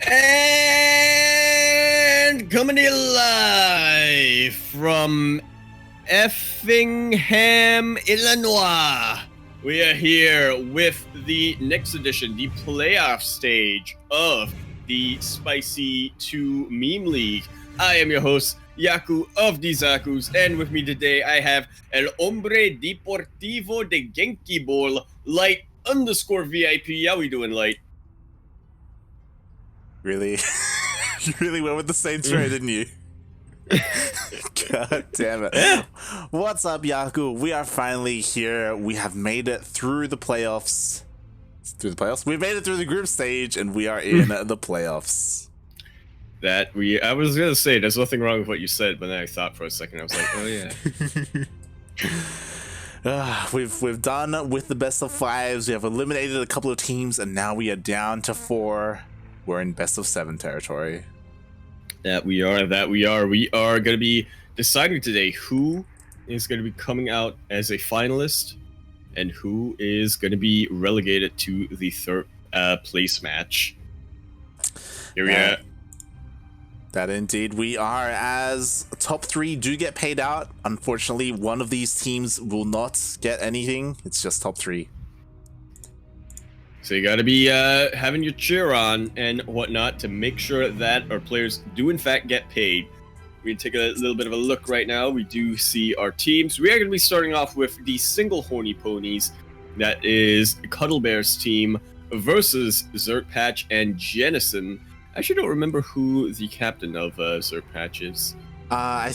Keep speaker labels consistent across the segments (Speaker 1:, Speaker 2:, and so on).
Speaker 1: And coming to you live from Effingham, Illinois. We are here with the next edition, the playoff stage of the Spicy 2 Meme League. I am your host, Yaku of the Zakus, and with me today I have El Hombre Deportivo de Genki Ball, Light_VIP. How we doing, Light?
Speaker 2: Really? You really went with the Saints right, didn't you? God damn it.
Speaker 1: Yeah.
Speaker 2: What's up, Yaku? We are finally here. We have made it through the playoffs. We made it through the group stage, and we are in the playoffs.
Speaker 1: I was gonna say there's nothing wrong with what you said, but then I thought for a second, I was like, oh yeah.
Speaker 2: We've done with the best of fives. We have eliminated a couple of teams, and now we are down to 4. We're in best of 7 territory.
Speaker 1: That we are. We are going to be deciding today who is going to be coming out as a finalist and who is going to be relegated to the third place match. Here we are.
Speaker 2: That indeed we are, as top 3 do get paid out. Unfortunately, one of these teams will not get anything. It's just top 3.
Speaker 1: So you got to be having your cheer on and whatnot to make sure that our players do in fact get paid. We're going to take a little bit of a look right now. We do see our teams. We are going to be starting off with the Single-Horny Ponies. That is Cuddle Bear's team versus ZergPatch and Jenasin. I actually don't remember who the captain of ZergPatch is.
Speaker 2: I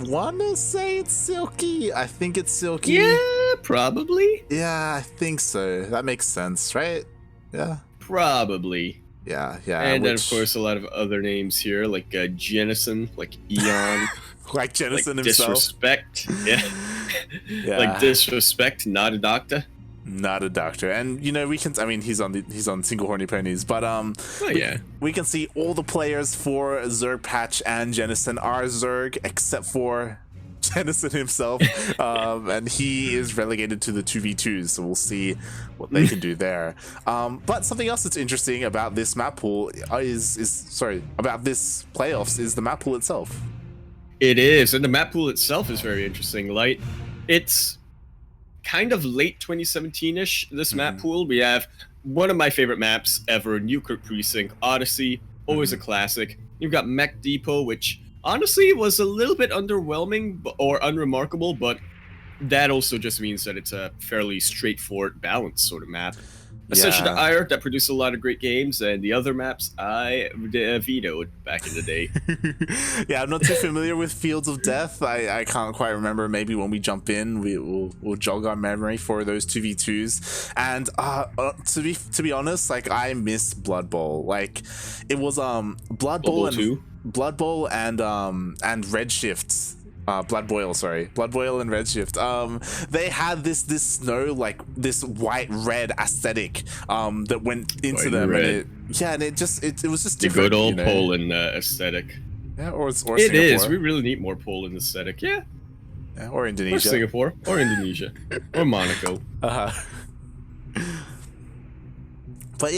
Speaker 2: want to say it's Silky. I think it's Silky.
Speaker 1: Yeah, probably.
Speaker 2: Yeah, I think so. That makes sense, right? Yeah.
Speaker 1: Probably.
Speaker 2: Yeah.
Speaker 1: And then, of course, a lot of other names here, like Jenasin, like Eon.
Speaker 2: Like Jenasin
Speaker 1: like
Speaker 2: himself.
Speaker 1: Disrespect. Yeah. Like Disrespect, not a doctor.
Speaker 2: Not a doctor. And, you know, he's on Single-Horny Ponies, but we can see all the players for ZergPatch and Jenasin are Zerg, except for Jenasin himself, and he is relegated to the 2v2s, so we'll see what they can do there. But something else that's interesting about this map pool about this playoffs is the map pool itself.
Speaker 1: It is, and the map pool itself is very interesting. Like, it's kind of late 2017-ish, this map pool. We have one of my favorite maps ever, Newkirk Precinct, Odyssey, always a classic. You've got Mech Depot, which honestly was a little bit underwhelming or unremarkable, but that also just means that it's a fairly straightforward, balanced sort of map. Essentially, the IR that produced a lot of great games, and the other maps I vetoed back in the day.
Speaker 2: Yeah, I'm not too familiar with Fields of Death. I can't quite remember. Maybe when we jump in, we'll jog our memory for those 2v2s. And to be honest, like, I miss Blood Bowl. Like, it was Blood Bowl and Redshift. Blood Boil and Redshift. They had this snow, like this white red aesthetic that went into them, and it was just different.
Speaker 1: The good old Poland aesthetic.
Speaker 2: Yeah, or
Speaker 1: it
Speaker 2: Singapore.
Speaker 1: Is. We really need more Poland aesthetic. Yeah,
Speaker 2: or Indonesia,
Speaker 1: or Singapore, or Indonesia, or Monaco.
Speaker 2: But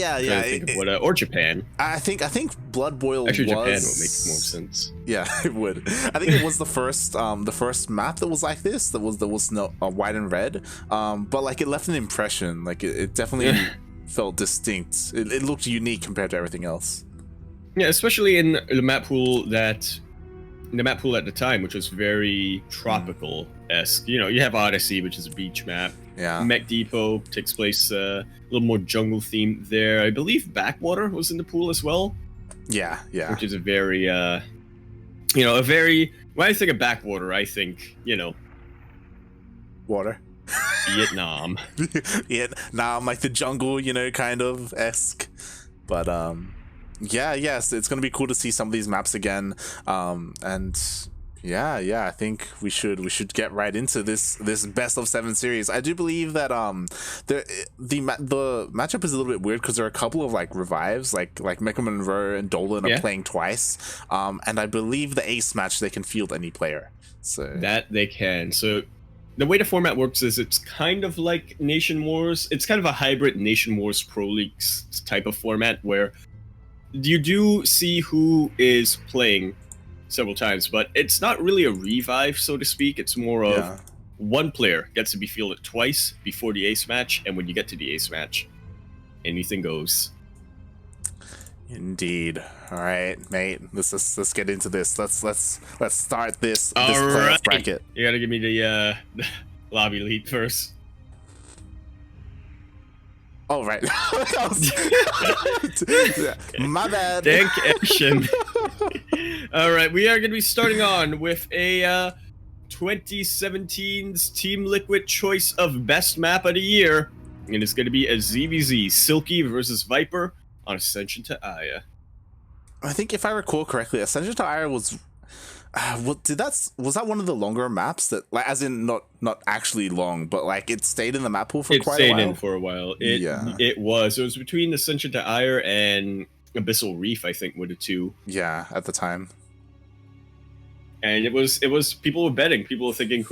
Speaker 1: or Japan.
Speaker 2: I think Blood Boil
Speaker 1: actually
Speaker 2: was...
Speaker 1: Japan would make more sense.
Speaker 2: Yeah, it would. I think it was the first map that was like this. That was no white and red. But like it left an impression. Like it definitely felt distinct. It looked unique compared to everything else.
Speaker 1: Yeah, especially in the map pool at the time, which was very tropical-esque. You know, you have Odyssey, which is a beach map.
Speaker 2: Yeah.
Speaker 1: Mech Depot takes place a little more jungle theme there. I believe Backwater was in the pool as well.
Speaker 2: Yeah.
Speaker 1: Which is a very, when I think of Backwater, I think,
Speaker 2: water.
Speaker 1: Vietnam.
Speaker 2: Vietnam, like the jungle, kind of esque. But yes, it's gonna be cool to see some of these maps again. And I think we should get right into this best of 7 series. I do believe that the matchup is a little bit weird because there are a couple of like revives, like Mecha Monroe and Dolan are playing twice. And I believe the ace match they can field any player. So
Speaker 1: that they can. So the way the format works is it's kind of like Nation Wars. It's kind of a hybrid Nation Wars Pro Leagues type of format where you do see who is playing several times, but it's not really a revive, so to speak. It's more of one player gets to be fielded twice before the ace match, and when you get to the ace match, anything goes.
Speaker 2: Indeed. All right, mate. Let's get into this. Let's start this playoff bracket.
Speaker 1: You gotta give me the lobby lead first.
Speaker 2: Oh, right. My bad.
Speaker 1: Thank action. All right, we are going to be starting on with a 2017's Team Liquid choice of best map of the year. And it's going to be a ZVZ, Silky versus Viper on Ascension to Aya.
Speaker 2: I think if I recall correctly, Ascension to Aya was... was that one of the longer maps that, like, as in not actually long, but like it stayed in the map pool for quite a while?
Speaker 1: It stayed in for a while. It was between Ascension to Aya and Abyssal Reef, I think, were the two.
Speaker 2: Yeah, at the time.
Speaker 1: And it was people were betting, people were thinking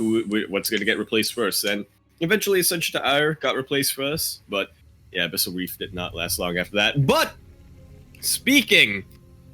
Speaker 1: what's going to get replaced first, and eventually Ascension to Aya got replaced first, but yeah, Abyssal Reef did not last long after that. But speaking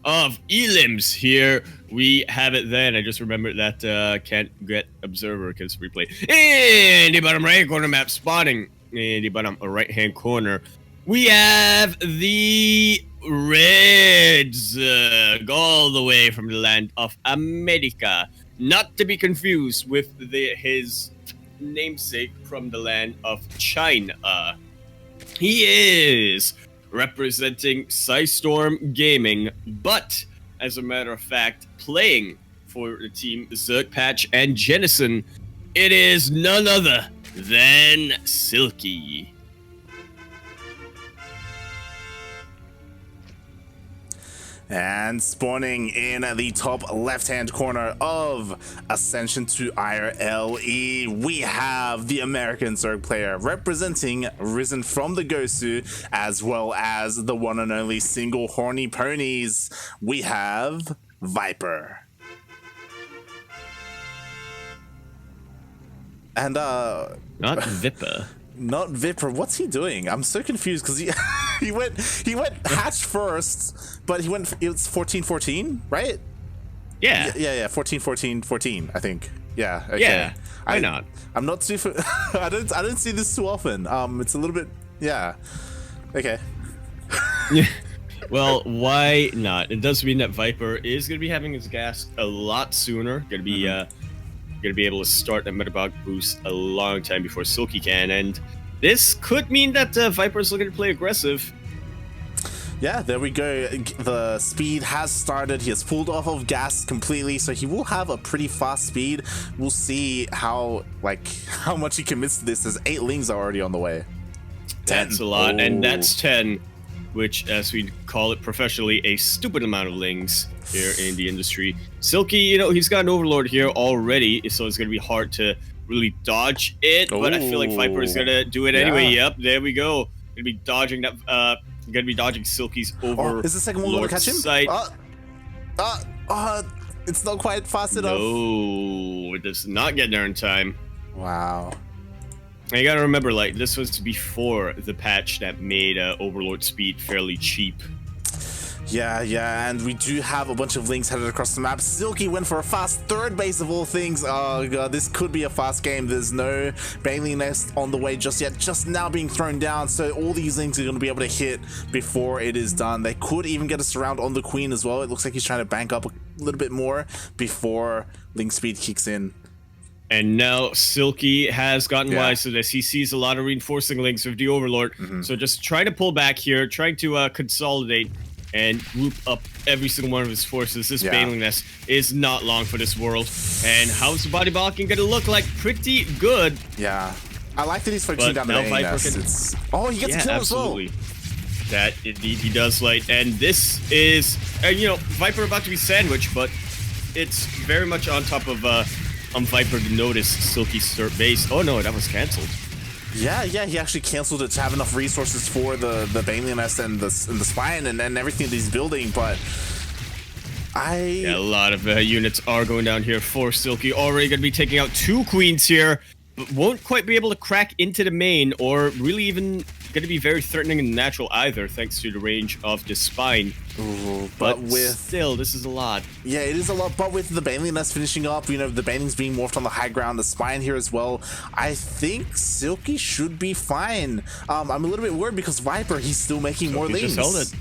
Speaker 1: of elims here, we have it then. I just remembered that can't get observer because replay. In the bottom right corner map spotting. In the bottom right hand corner, we have the Reds all the way from the land of America. Not to be confused with his namesake from the land of China. He is representing Psystorm Gaming, but as a matter of fact, playing for the team ZergPatch and Jenasin, it is none other than Silky.
Speaker 2: And spawning in the top left-hand corner of Ascension to Aya LE, we have the American Zerg player representing Risen from the Gosu, as well as the one and only Single-Horny Ponies. We have Viper. And
Speaker 1: Not Viper.
Speaker 2: Not Viper. What's he doing? I'm so confused because he went hatch first, but it was 14-14, right?
Speaker 1: Yeah.
Speaker 2: Yeah. 14-14-14, I think. Yeah. Okay.
Speaker 1: Yeah. Why not?
Speaker 2: I'm not too. I don't see this too often. It's a little bit. Yeah. Okay.
Speaker 1: Yeah. Well, why not? It does mean that Viper is going to be having his gas a lot sooner. Going to be able to start that metabolic boost a long time before Silky can, and this could mean that Viper's looking to play aggressive.
Speaker 2: Yeah, there we go. The speed has started. He has pulled off of gas completely, so he will have a pretty fast speed. We'll see how much he commits to this, as 8 lings are already on the way. 10.
Speaker 1: That's a lot, and that's 10, which, as we call it professionally, a stupid amount of lings here in the industry. Silky, he's got an Overlord here already, so it's going to be hard to really dodge it, but I feel like Viper is going to do it anyway. Yep, there we go. Going to be dodging that, going to be dodging Silky's Overlord.
Speaker 2: Is the second one going to catch him? It's not quite fast enough.
Speaker 1: No, it does not get there in time.
Speaker 2: Wow.
Speaker 1: And you gotta remember, this was before the patch that made Overlord speed fairly cheap.
Speaker 2: Yeah, and we do have a bunch of links headed across the map. Silky went for a fast third base of all things. Oh god, this could be a fast game. There's no Bailey Nest on the way just yet, just now being thrown down, so all these links are going to be able to hit before it is done. They could even get us around on the Queen as well. It looks like he's trying to bank up a little bit more before link speed kicks in.
Speaker 1: And now Silky has gotten wise to this. He sees a lot of reinforcing links with the Overlord. So just trying to pull back here, trying to consolidate and group up every single one of his forces. This Baneling Nest is not long for this world. And how's the body blocking going to look like? Pretty good.
Speaker 2: Yeah. I like that he's focusing down the Baneling Nest. Oh, he gets a kill as well.
Speaker 1: That indeed he does, and this is, Viper about to be sandwiched, but it's very much on top of Viper to notice Silky's start base. Oh no, that was cancelled.
Speaker 2: Yeah, he actually canceled it to have enough resources for the Baneling Nest and the spine and everything that he's building, but a lot of units are going down here for Silky. Already going to be taking out 2 queens here, but won't quite be able to crack into the main, or really even going to be very threatening in the natural either, thanks to the range of the spine. Ooh,
Speaker 1: but still, this is a lot.
Speaker 2: Yeah, it is a lot, but with the Baneling that's finishing up, you know, the Baneling's being morphed on the high ground, the Spine here as well, I think Silky should be fine. I'm a little bit worried because Viper, he's still making more lanes.
Speaker 1: Just held it.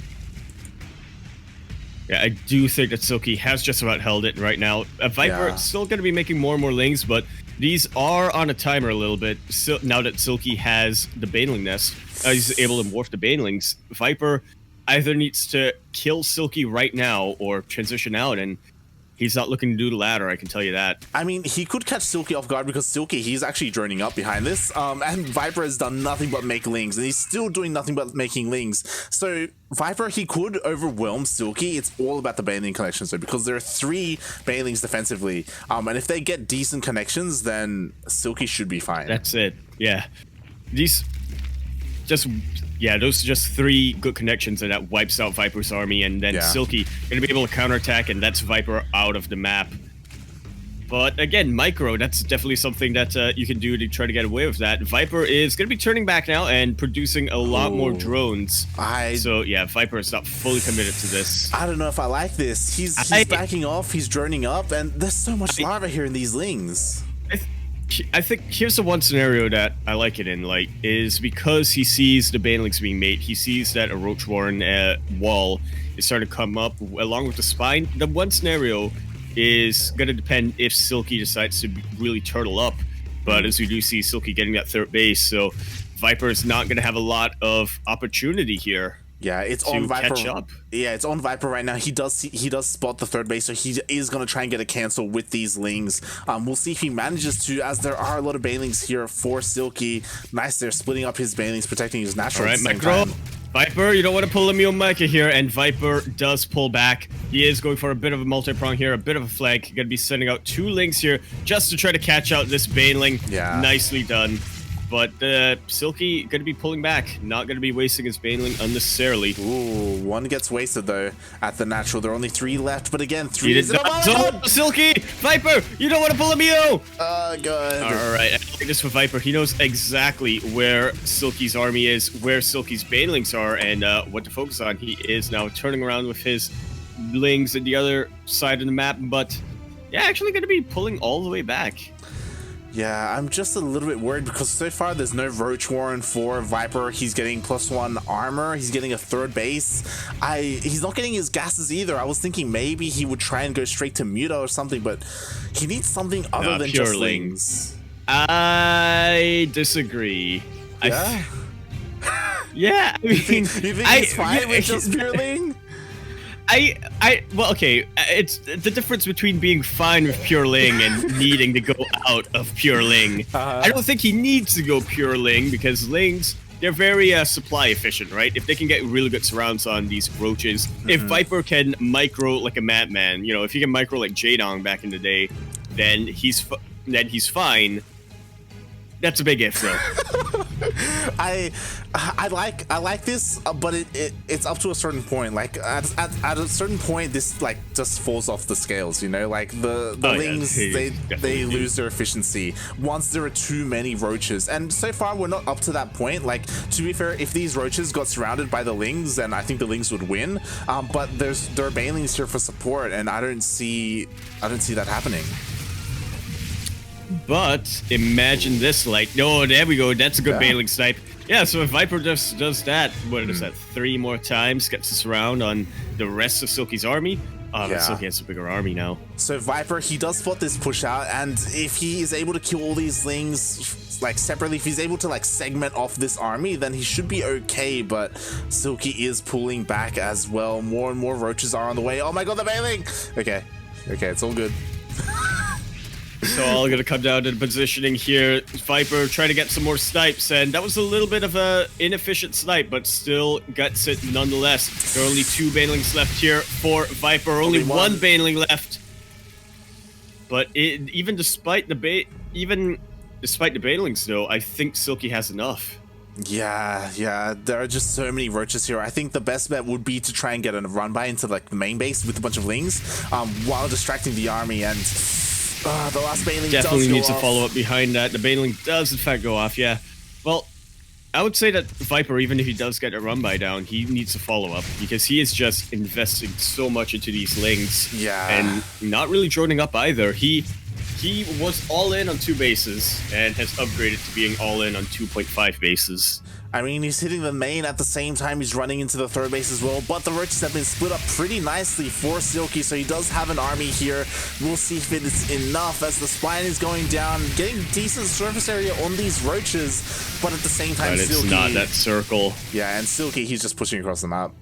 Speaker 1: Yeah, I do think that Silky has just about held it right now. Viper still going to be making more and more lanes, but these are on a timer a little bit. So now that Silky has the Baneling nest, he's able to morph the Banelings. Viper either needs to kill Silky right now or transition out, and he's not looking to do the latter, I can tell you that.
Speaker 2: I mean, he could catch Silky off guard because Silky, he's actually droning up behind this, and Viper has done nothing but make lings, and he's still doing nothing but making lings. So Viper, he could overwhelm Silky. It's all about the Baneling connections, though, because there are 3 Banelings defensively, and if they get decent connections, then Silky should be fine.
Speaker 1: That's it, yeah. Those are just 3 good connections, and that wipes out Viper's army, and then Silky gonna be able to counterattack, and that's Viper out of the map. But again, micro, that's definitely something that you can do to try to get away with that. Viper is gonna be turning back now and producing a lot more drones. So yeah, Viper is not fully committed to this.
Speaker 2: I don't know if I like this. He's backing off, he's droning up, and there's so much lava here in these lings.
Speaker 1: I think here's the one scenario that I like it in, like, is because he sees the Banelings being made, he sees that a Roach Warren wall is starting to come up along with the Spine. The one scenario is going to depend if Silky decides to really turtle up, but as we do see Silky getting that 3rd base, so Viper is not going to have a lot of opportunity here.
Speaker 2: Yeah, it's on Viper. Yeah, it's on Viper right now. He does spot the 3rd base, so he is going to try and get a cancel with these lings. We'll see if he manages to, as there are a lot of Banelings here for Silky. Nice, they're splitting up his Banelings, protecting his natural.
Speaker 1: All right, Micro. Viper, you don't want to pull a Mule Micah here, and Viper does pull back. He is going for a bit of a multi-prong here, a bit of a flag. Going to be sending out 2 lings here just to try to catch out this Baneling. Yeah. Nicely done. But Silky going to be pulling back, not going to be wasting his Baneling unnecessarily.
Speaker 2: Ooh, 1 gets wasted though at the natural. There are only 3 left, but again, 3 is
Speaker 1: Silky! Viper, you don't want to pull a Mio!
Speaker 2: Good.
Speaker 1: All right, I like this for Viper. He knows exactly where Silky's army is, where Silky's Banelings are, and what to focus on. He is now turning around with his lings at the other side of the map, but yeah, actually going to be pulling all the way back.
Speaker 2: Yeah, I'm just a little bit worried because so far there's no Roach Warren for Viper. He's getting +1 armor. He's getting a 3rd base. He's not getting his gases either. I was thinking maybe he would try and go straight to Muta or something, but he needs something other than just lings.
Speaker 1: I disagree.
Speaker 2: Yeah?
Speaker 1: Yeah, I mean,
Speaker 2: you think he's fine with just pure ling?
Speaker 1: Well, okay, it's the difference between being fine with Pure Ling and needing to go out of Pure Ling. I don't think he needs to go Pure Ling because Lings, they're very supply efficient, right? If they can get really good surrounds on these roaches, if Viper can micro like a madman, you know, if he can micro like Jadong back in the day, then he's fine. That's a big if, though.
Speaker 2: I like this, but it's up to a certain point. Like at a certain point, this like just falls off the scales. You know, like the lings, they lose their efficiency once there are too many roaches. And so far, we're not up to that point. Like, to be fair, if these roaches got surrounded by the lings, then I think the lings would win. But there are banelings here for support, and I don't see that happening.
Speaker 1: But imagine this, like, no, there we go. That's a good Baneling snipe. Yeah, so if Viper just does that, what is that, 3 more times, gets us around on the rest of Silky's army. But Silky has a bigger army now.
Speaker 2: So Viper, he does spot this push out, and if he is able to kill all these lings like separately, if he's able to like segment off this army, then he should be okay. But Silky is pulling back as well. More and more roaches are on the way. Oh my god, the Baneling! Okay, it's all good.
Speaker 1: So all gonna come down to the positioning here. Viper trying to get some more snipes, and that was a little bit of a inefficient snipe, but still gets it nonetheless. There are only 2 Banelings left here for Viper. Only one Baneling left. But even despite the Banelings, though, I think Silky has enough.
Speaker 2: Yeah, there are just so many roaches here. I think the best bet would be to try and get a run by into like the main base with a bunch of lings, while distracting the army. And the last Baneling
Speaker 1: definitely
Speaker 2: does go
Speaker 1: needs
Speaker 2: off.
Speaker 1: to follow up behind that. The Baneling does in fact go off, yeah. Well, I would say that Viper, even if he does get a run by down, he needs to follow up because he is just investing so much into these links.
Speaker 2: Yeah.
Speaker 1: And not really joining up either. He was all in on 2 bases and has upgraded to being all in on 2.5 bases.
Speaker 2: I mean, he's hitting the main at the same time he's running into the third base as well, but the roaches have been split up pretty nicely for Silky, so he does have an army here. We'll see if it is enough as the spine is going down, getting decent surface area on these roaches, but at the same time,
Speaker 1: but it's
Speaker 2: Silky...
Speaker 1: not that circle.
Speaker 2: Yeah, and Silky, he's just pushing across the map.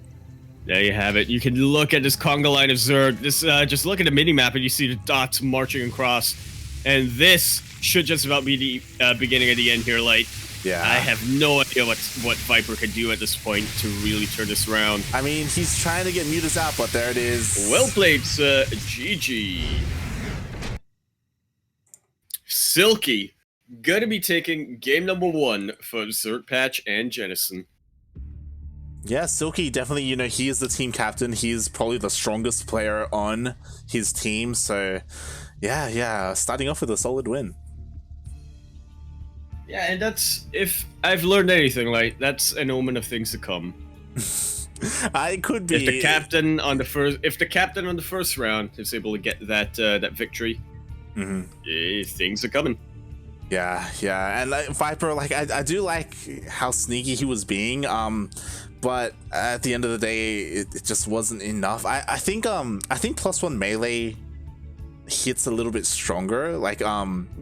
Speaker 1: There you have it. You can look at this conga line of Zerg. This just look at the mini-map and you see the dots marching across, and this should just about be the beginning of the end here, Light.
Speaker 2: Yeah.
Speaker 1: I have no idea what Viper could do at this point to really turn this around.
Speaker 2: I mean, he's trying to get Mutas out, but there it is.
Speaker 1: Well played, sir. GG. Silky gonna be taking game number 1 for ZergPatch and Jenasin.
Speaker 2: Yeah, Silky definitely, you know, he is the team captain. He's probably the strongest player on his team. So, yeah, starting off with a solid win. Yeah,
Speaker 1: and that's, if I've learned anything, like, that's an omen of things to come.
Speaker 2: I could be.
Speaker 1: If the captain on the first round is able to get that victory, things are coming.
Speaker 2: Yeah, and like, Viper, like I do like how sneaky he was being, but at the end of the day, it just wasn't enough. I think +1 melee hits a little bit stronger. Like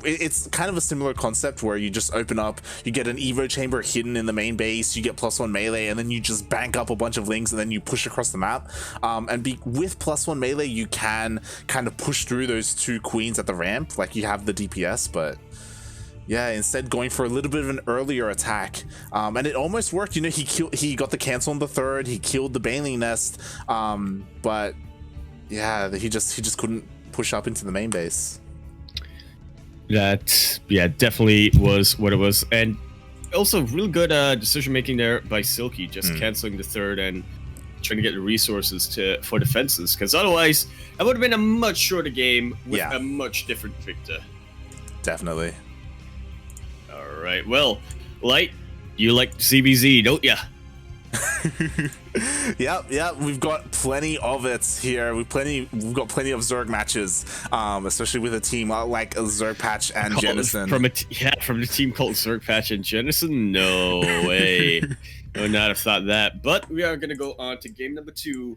Speaker 2: it's kind of a similar concept where you just open up, you get an evo chamber hidden in the main base, you get +1 melee, and then you just bank up a bunch of links and then you push across the map. With +1 melee, you can kind of push through those 2 queens at the ramp, like you have the DPS, but yeah, instead going for a little bit of an earlier attack, and it almost worked. You know, he got the cancel on the 3rd, he killed the Baneling Nest, but yeah, he just couldn't push up into the main base.
Speaker 1: That, yeah, definitely was what it was. And also really good decision making there by Silky, just canceling the 3rd and trying to get the resources for defenses, because otherwise that would have been a much shorter game with a much different victor.
Speaker 2: Definitely.
Speaker 1: All right, well, Light, you like CBZ, don't ya?
Speaker 2: Yep, we've got plenty of it here. We've got plenty of Zerg matches, especially with a team like ZergPatch and Jenasin.
Speaker 1: From the team called ZergPatch and Jenasin? No way. I would not have thought that. But we are going to go on to game number 2.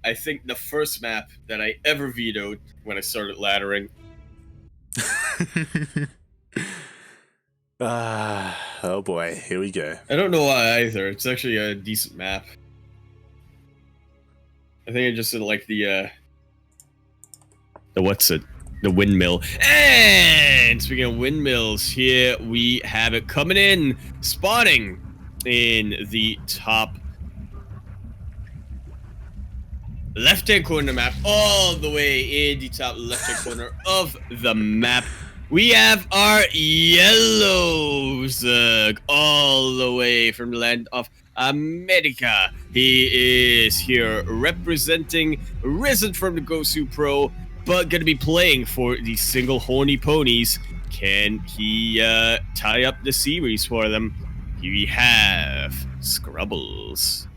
Speaker 1: I think the first map that I ever vetoed when I started laddering.
Speaker 2: Oh boy, here we go.
Speaker 1: I don't know why either. It's actually a decent map. I think I just did like the windmill. And speaking of windmills, here we have it coming in, spawning in the top left-hand corner of the map, all the way in the top left-hand corner of the map. We have our yellow Zerg all the way from the land of America. He is here representing, risen from the Gosu Pro, but going to be playing for the Single-Horny Ponies. Can he tie up the series for them? Here we have Scrubbles.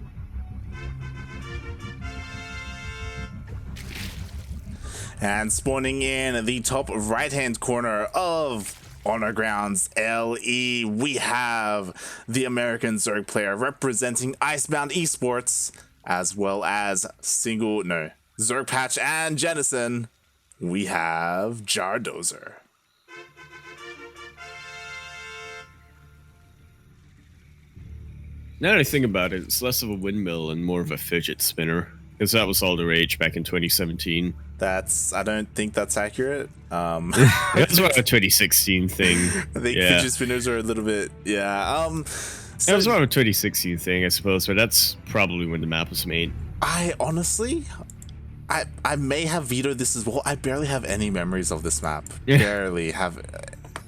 Speaker 2: And spawning in the top right-hand corner of Honor Grounds LE, we have the American Zerg player representing Icebound Esports, as well as ZergPatch and Jenasin. We have Jardozer.
Speaker 1: Now that I think about it, it's less of a windmill and more of a fidget spinner, because that was all the rage back in 2017.
Speaker 2: I don't think that's accurate.
Speaker 1: That's about a 2016 thing.
Speaker 2: I think fidget spinners are a little bit,
Speaker 1: So, it was about a 2016 thing, I suppose, but that's probably when the map was made.
Speaker 2: I honestly, I may have vetoed this as well. I barely have any memories of this map. Barely have.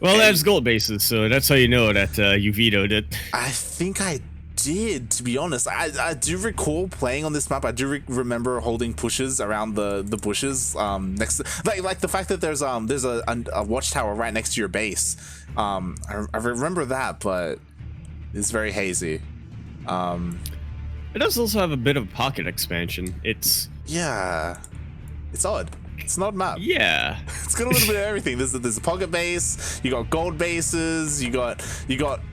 Speaker 1: Well, that's gold bases, so that's how you know that you vetoed it.
Speaker 2: I think I did, to be honest. I do recall playing on this map. I do remember holding pushes around the bushes next to, like the fact that there's a watchtower right next to your base. I remember that, but It's very hazy.
Speaker 1: It does also have a bit of pocket expansion. It's
Speaker 2: it's odd. It's not a map.
Speaker 1: Yeah.
Speaker 2: It's got a little bit of everything. There's a pocket base. You got gold bases. You got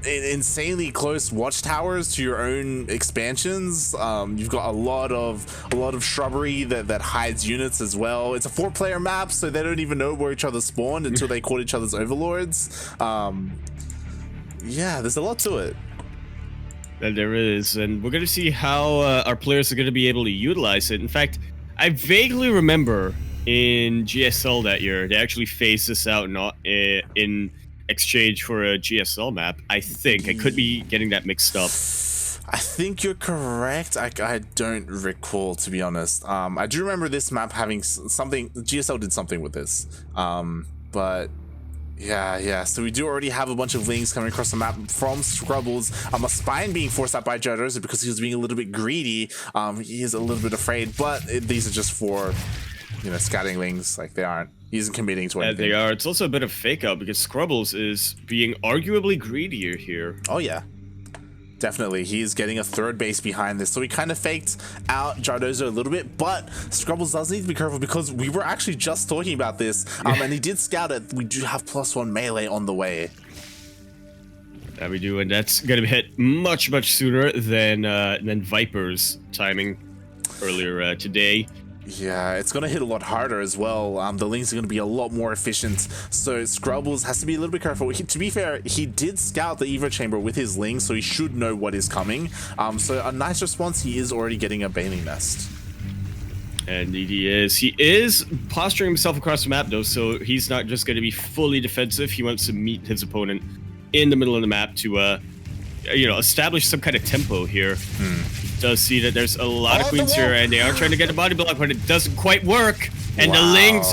Speaker 2: insanely close watchtowers to your own expansions. You've got a lot of shrubbery that hides units as well. It's a 4-player map, so they don't even know where each other spawned until they caught each other's overlords. Yeah, there's a lot to it.
Speaker 1: And there is, and we're gonna see how our players are gonna be able to utilize it. In fact, I vaguely remember in GSL that year, they actually phased this out in exchange for a GSL map. I think I could be getting that mixed up.
Speaker 2: I think you're correct. I don't recall, to be honest. I do remember this map having something. GSL did something with this, but yeah. So we do already have a bunch of lings coming across the map from Scrubbles. A spine being forced out by Jenasin because he was being a little bit greedy. He is a little bit afraid, but these are just for, scouting lings. Like, he isn't committing to anything.
Speaker 1: They are. It's also a bit of fake out because Scrubbles is being arguably greedier here.
Speaker 2: Oh yeah, definitely. He is getting a 3rd base behind this, so he kind of faked out Jenasin a little bit, but Scrubbles does need to be careful because we were actually just talking about this, and he did scout it. We do have +1 melee on the way.
Speaker 1: That we do, and that's gonna be hit much sooner than Viper's timing earlier today.
Speaker 2: Yeah, it's going to hit a lot harder as well. The lings are going to be a lot more efficient, so Scrubbles has to be a little bit careful. To be fair, he did scout the Evo Chamber with his lings, so he should know what is coming. So a nice response. He is already getting a Baneling Nest.
Speaker 1: And he is posturing himself across the map, though, so he's not just going to be fully defensive. He wants to meet his opponent in the middle of the map to, establish some kind of tempo here. Does see that there's a lot of queens here, and they are trying to get a body block, but it doesn't quite work. And the lings,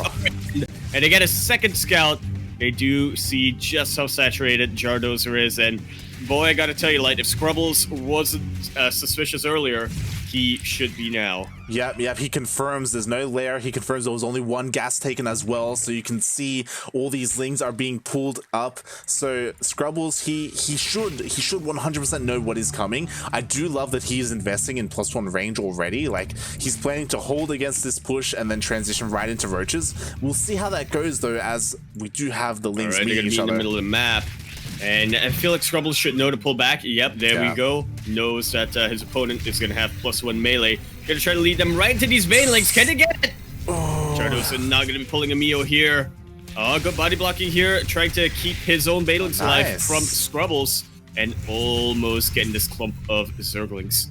Speaker 1: and they get a second scout. They do see just how saturated Jenasin is, and boy, I gotta tell you, like, if Scrubbles wasn't suspicious earlier, he should be now.
Speaker 2: Yep, he confirms there's no lair. He confirms there was only 1 gas taken as well, so you can see all these lings are being pulled up. So Scrubbles, he should 100% know what is coming. I do love that he is investing in +1 range already. Like, he's planning to hold against this push and then transition right into roaches. We'll see how that goes, though, as we do have the lings meeting each other.
Speaker 1: In the middle of the map. And I feel like Scrubbles should know to pull back. Yep, there we go. Knows that his opponent is going to have +1 melee. Going to try to lead them right into these Banelings. Can they get it? Jenasin not going to be pulling a Mio here. Good body blocking here. Trying to keep his own Banelings alive from Scrubbles. And almost getting this clump of Zerglings.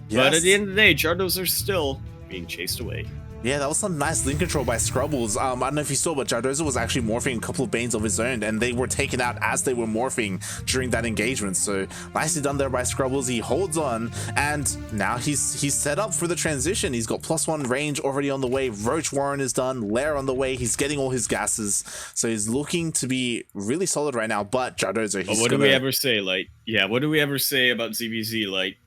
Speaker 1: But at the end of the day, Jenasin are still being chased away.
Speaker 2: Yeah, that was some nice link control by Scrubbles. I don't know if you saw, but Jenasin was actually morphing a couple of Banes of his own, and they were taken out as they were morphing during that engagement. So nicely done there by Scrubbles. He holds on, and now he's set up for the transition. He's got +1 range already on the way. Roach Warren is done. Lair on the way. He's getting all his gases, so he's looking to be really solid right now. But Jenasin,
Speaker 1: what do we ever say? Like, what do we ever say about ZVZ? Like,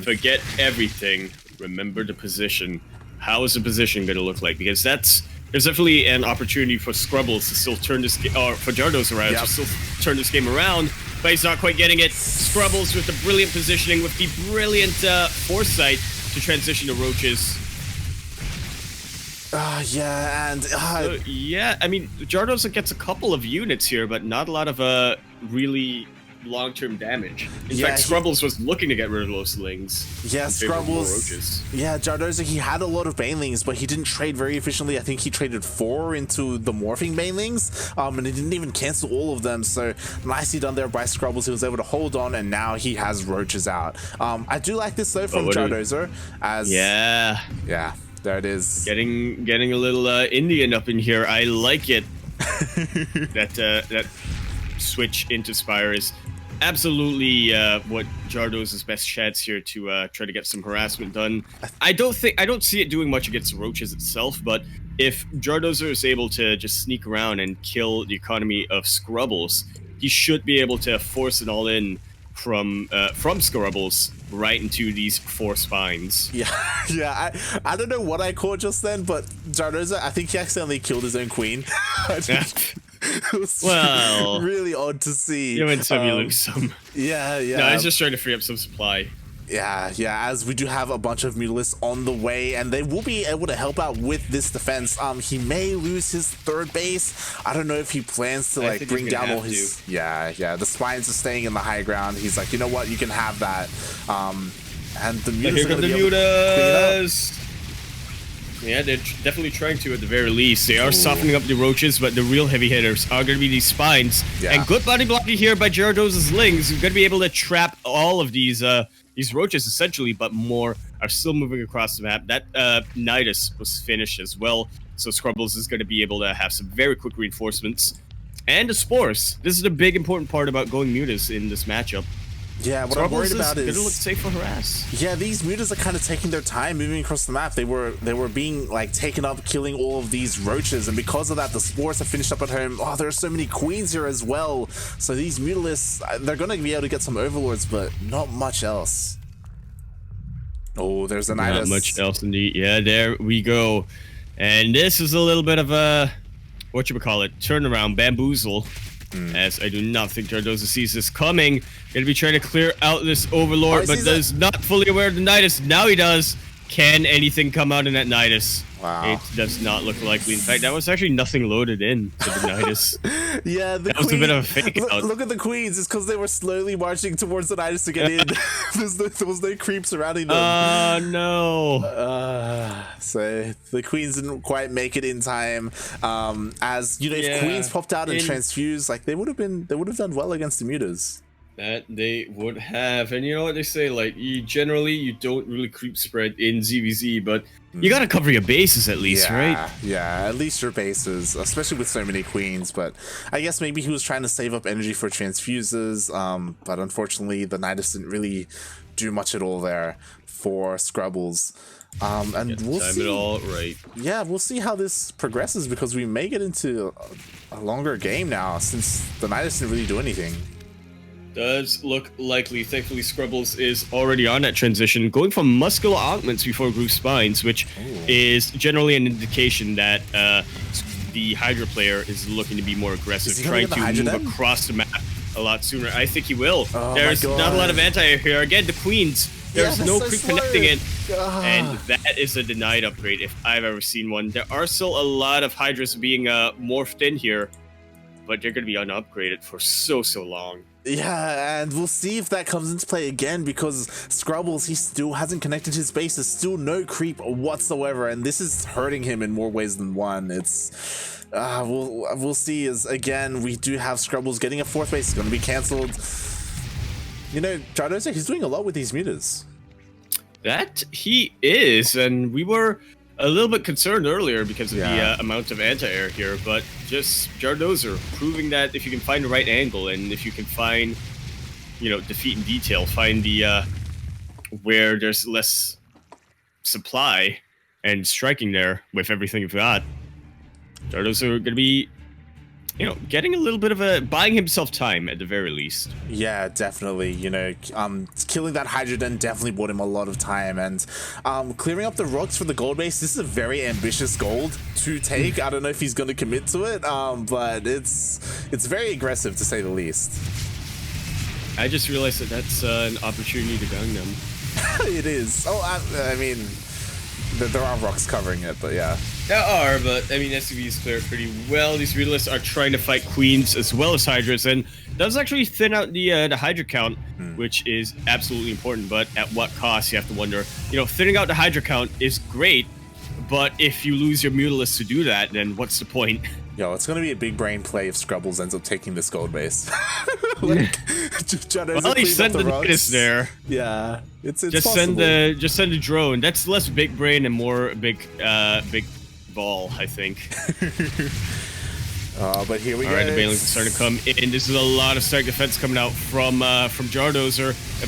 Speaker 1: forget everything. Remember the position. How is the position going to look like? Because there's definitely an opportunity for Scrubbles to still turn this game, or for Jenasin around to still turn this game around, but he's not quite getting it. Scrubbles with the brilliant positioning, with the brilliant foresight to transition to roaches. I mean, Jenasin gets a couple of units here, but not a lot of really long-term damage. In fact, Scrubbles was looking to get rid of those lings.
Speaker 2: Yeah, Scrubbles. Yeah, Jenasin, he had a lot of Banelings, but he didn't trade very efficiently. I think he traded 4 into the morphing Banelings, and he didn't even cancel all of them. So nicely done there by Scrubbles. He was able to hold on, and now he has roaches out. I do like this though from Jenasin. There it is. Getting
Speaker 1: a little Indian up in here. I like it. that switch into Spire is absolutely what Jenasin's best chance here to try to get some harassment done. I don't see it doing much against the roaches itself, but if Jenasin is able to just sneak around and kill the economy of Scrubbles, he should be able to force it all in from Scrubbles right into these 4 spines.
Speaker 2: I don't know what I caught just then, but Jenasin, I think he accidentally killed his own queen. It was
Speaker 1: Well,
Speaker 2: really odd to see.
Speaker 1: you win some, you lose some.
Speaker 2: Yeah.
Speaker 1: No, I was just trying to free up some supply.
Speaker 2: Yeah, as we do have a bunch of Mutalisks on the way, and they will be able to help out with this defense. He may lose his third base. I don't know if he plans to like bring down all his. Yeah, the Spines are staying in the high ground. He's like, you know what, you can have that. And the Mutas
Speaker 1: Here
Speaker 2: are
Speaker 1: come the Mutas. Yeah, they're definitely trying to at the very least. They are softening up the Roaches, but the real heavy hitters are going to be these Spines. Yeah. And good body blocking here by Gyarados' Lings. You're going to be able to trap all of these Roaches essentially, but more are still moving across the map. That Nidus was finished as well, so Scrubbles is going to be able to have some very quick reinforcements. And the Spores. This is the big important part about going Mutas in this matchup.
Speaker 2: Yeah, what I'm worried about is
Speaker 1: gonna look safe for harass.
Speaker 2: Yeah, these Mutas are kind of taking their time moving across the map. They were being like taken up, killing all of these Roaches, and because of that, the Spores have finished up at home. Oh, there are so many Queens here as well. So these Mutalisks, they're gonna be able to get some Overlords, but not much else. Oh, there's a Nidus.
Speaker 1: Not much else indeed. Yeah, there we go. And this is a little bit of a turnaround, bamboozle. As I do not think Gyarados sees this coming. Gonna be trying to clear out this Overlord, but does not fully aware of the Nidus. Now he does. Can anything come out in that Nidus?
Speaker 2: Wow.
Speaker 1: It does not look likely. In fact, that was actually nothing loaded in to the Nidus.
Speaker 2: Yeah,
Speaker 1: that was a bit of a fake out.
Speaker 2: Look at the Queens. It's because they were slowly marching towards the Nidus to get in. there was no creep surrounding them.
Speaker 1: Oh, no.
Speaker 2: So the Queens didn't quite make it in time. As you know, if Queens popped out and transfused, like they would have done well against the Mutas.
Speaker 1: That they would have. And you know what they say, like, you don't really creep spread in ZVZ, but you gotta cover your bases at least, right?
Speaker 2: Yeah, at least your bases, especially with so many Queens. But I guess maybe he was trying to save up energy for transfuses, but unfortunately the Nidus didn't really do much at all there for Scrubbles. And we'll see. It all right. Yeah, we'll see how this progresses, because we may get into a longer game now, since the Nidus didn't really do anything.
Speaker 1: Does look likely. Thankfully, Scrubbles is already on that transition, going from muscular augments before Groove Spines, which is generally an indication that the Hydra player is looking to be more aggressive, trying to move across the map a lot sooner. I think he will. There's not a lot of anti-air here. Again, the Queens. There's no creep connecting it. And that is a denied upgrade if I've ever seen one. There are still a lot of Hydras being morphed in here, but they're going to be unupgraded for so long.
Speaker 2: Yeah, and we'll see if that comes into play again, because Scrubbles, he still hasn't connected his base. There's still no creep whatsoever, and this is hurting him in more ways than one. It's we'll see. As again, we do have Scrubbles getting a fourth base. It's going to be cancelled. You know, Gyarados, he's doing a lot with these Mutas.
Speaker 1: That he is, and we were a little bit concerned earlier because of the amount of anti-air here, but just Gyarados proving that if you can find the right angle, and if you can find, defeat in detail, find the where there's less supply and striking there with everything you've got, Gyarados are going to be, getting a little bit of buying himself time at the very least.
Speaker 2: Yeah, definitely. Killing that Hydroden definitely bought him a lot of time, and clearing up the rocks for the gold base. This is a very ambitious gold to take. I don't know if he's going to commit to it, but it's very aggressive to say the least.
Speaker 1: I just realized that that's an opportunity to Gangnam.
Speaker 2: It is. Oh, I mean, there are rocks covering it, but yeah.
Speaker 1: There are, but I mean, SUVs clear pretty well. These Realists are trying to fight Queens as well as Hydras, and does actually thin out the Hydra count, which is absolutely important, but at what cost, you have to wonder. Thinning out the Hydra count is great, but if you lose your Mutalisks to do that, then what's the point?
Speaker 2: Yo, it's going to be a big brain play if Scrubbles ends up taking this gold base.
Speaker 1: Well, he sent the Nidus there.
Speaker 2: Yeah, it's
Speaker 1: just
Speaker 2: possible.
Speaker 1: send a drone. That's less big brain and more big ball, I think.
Speaker 2: But here we go.
Speaker 1: All right, the Banelings are starting to come in. This is a lot of static defense coming out from Gyarados,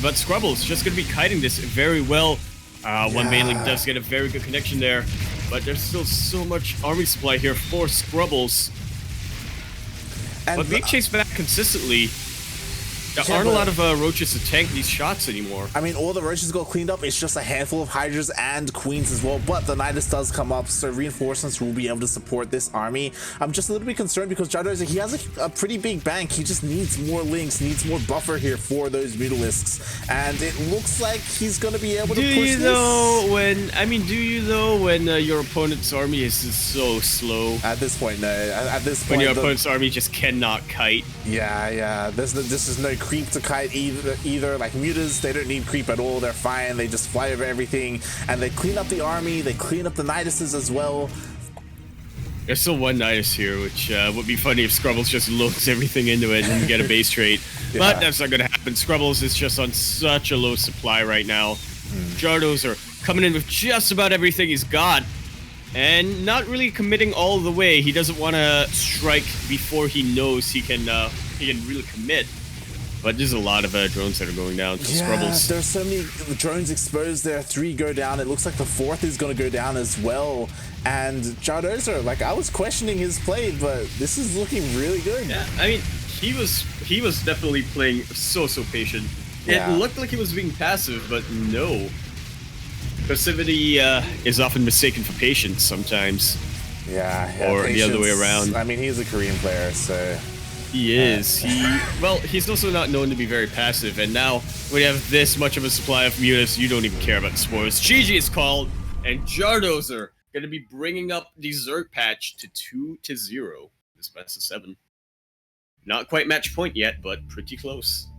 Speaker 1: but Scrubbles just going to be kiting this very well. One Baneling does get a very good connection there, but there's still so much army supply here for Scrubbles. And but being chased back consistently, There aren't a lot of roaches to tank these shots anymore.
Speaker 2: I mean, all the roaches got cleaned up. It's just a handful of hydras and queens as well. But the Nidus does come up, so reinforcements will be able to support this army. I'm just a little bit concerned because Jadoza, he has a pretty big bank. He just needs more links, needs more buffer here for those mutalisks. And it looks like he's going to be able to push this.
Speaker 1: Do you though when your opponent's army is just so slow?
Speaker 2: At this point, no. At this point,
Speaker 1: when your opponent's army just cannot kite.
Speaker 2: Yeah. This is no creep to kite either. Like mutas, they don't need creep at all. They're fine. They just fly over everything, and they clean up the army. They clean up the Niduses as well.
Speaker 1: There's still one Nidus here, which would be funny if Scrubbles just loads everything into it and get a base trade. Yeah. But that's not going to happen. Scrubbles is just on such a low supply right now. Jardos are coming in with just about everything he's got, and not really committing all the way. He doesn't want to strike before he knows he can really commit. But there's a lot of drones that are going down to Scrubbles.
Speaker 2: There's so many drones exposed there. 3 go down. It looks like the 4th is going to go down as well. And Jardoza, like, I was questioning his play, but this is looking really good.
Speaker 1: Yeah, I mean, he was definitely playing so patient. Yeah. It looked like he was being passive, but no. Passivity is often mistaken for patience sometimes.
Speaker 2: Yeah,
Speaker 1: or
Speaker 2: patience,
Speaker 1: the other way around.
Speaker 2: I mean, he's a Korean player, so...
Speaker 1: He is. He's also not known to be very passive, and now when you have this much of a supply of mutas, you don't even care about the spoils. GG is called, and Jardoza going to be bringing up the ZergPatch to 2-0 this best of 7. Not quite match point yet, but pretty close.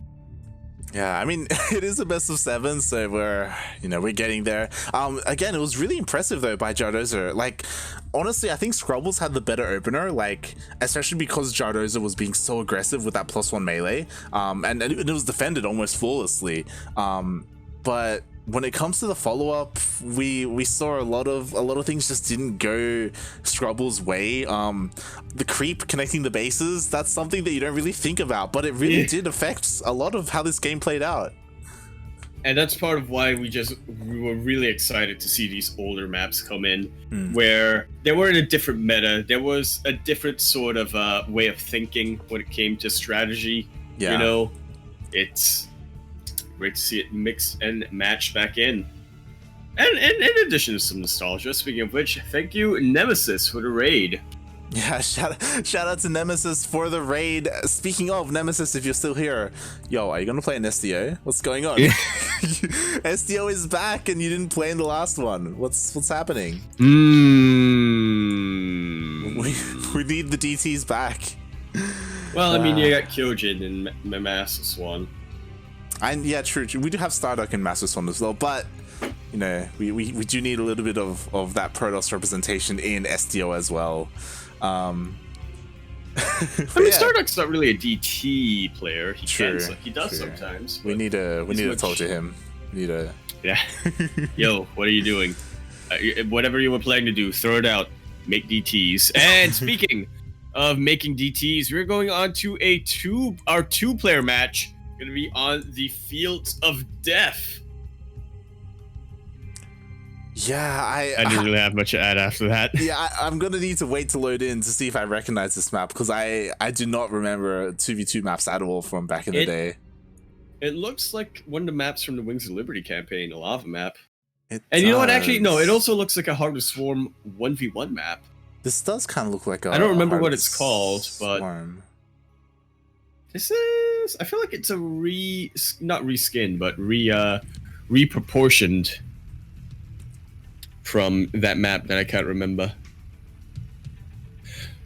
Speaker 2: Yeah, I mean, it is a best of 7, so we're getting there. Again, it was really impressive though by Jardoza. Like, honestly, I think Scrubbles had the better opener, like, especially because Jardoza was being so aggressive with that +1 melee, and it was defended almost flawlessly. But when it comes to the follow-up, we saw a lot of things just didn't go Scrubbles' way. The creep connecting the bases, that's something that you don't really think about, but it really did affect a lot of how this game played out.
Speaker 1: And that's part of why we were really excited to see these older maps come in, where they were in a different meta. There was a different sort of way of thinking when it came to strategy. Yeah. You know, it's great to see it mix and match back in. And in addition to some nostalgia, speaking of which, thank you, Nemesis, for the raid.
Speaker 2: Yeah, shout out to Nemesis for the raid. Speaking of Nemesis, if you're still here, yo, are you gonna play an SDO? What's going on? SDO is back, and you didn't play in the last one. What's happening? We need the DTs back.
Speaker 1: Well, I mean, you got Kyojin and Master Swan.
Speaker 2: And yeah, true. We do have Starduck and Master Swan as well, but you know, we do need a little bit of that Protoss representation in SDO as well. I mean,
Speaker 1: Starduck's not really a DT player. He does sometimes.
Speaker 2: We need to talk to him.
Speaker 1: Yeah. Yo, what are you doing? Whatever you were planning to do, throw it out. Make DTs. And speaking of making DTs, we're going on to our 2-player match. Going to be on the Fields of Death.
Speaker 2: Yeah, I
Speaker 1: didn't really have much to add after that.
Speaker 2: Yeah, I'm gonna need to wait to load in to see if I recognize this map, because I do not remember 2v2 maps at all from back in the day.
Speaker 1: It looks like one of the maps from the Wings of Liberty campaign, a lava map.
Speaker 2: You
Speaker 1: know what? Actually, no. It also looks like a Heart of Swarm 1v1 map.
Speaker 2: This does kind of look like
Speaker 1: I don't remember what it's called, but this is. I feel like it's a not reskin, but reproportioned from that map that I can't remember.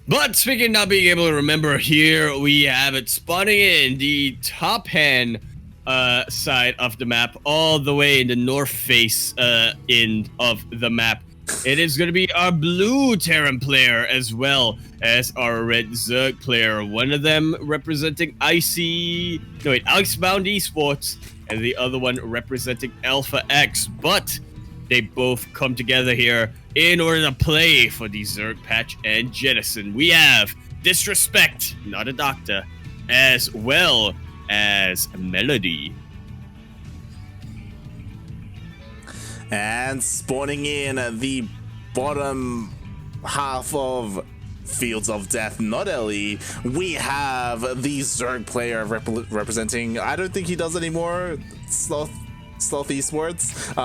Speaker 1: But speaking of not being able to remember, here we have it spawning in the top hand side of the map, all the way in the north face end of the map. It is going to be our blue Terran player as well as our red Zerg player. One of them representing Icebound Esports, and the other one representing Alpha X. But they both come together here in order to play for the ZergPatch and Jenasin. We have Disrespect, not a doctor, as well as Melody.
Speaker 2: And spawning in the bottom half of Fields of Death, not LE, we have the Zerg player representing, I don't think he does anymore, Sloth Esports,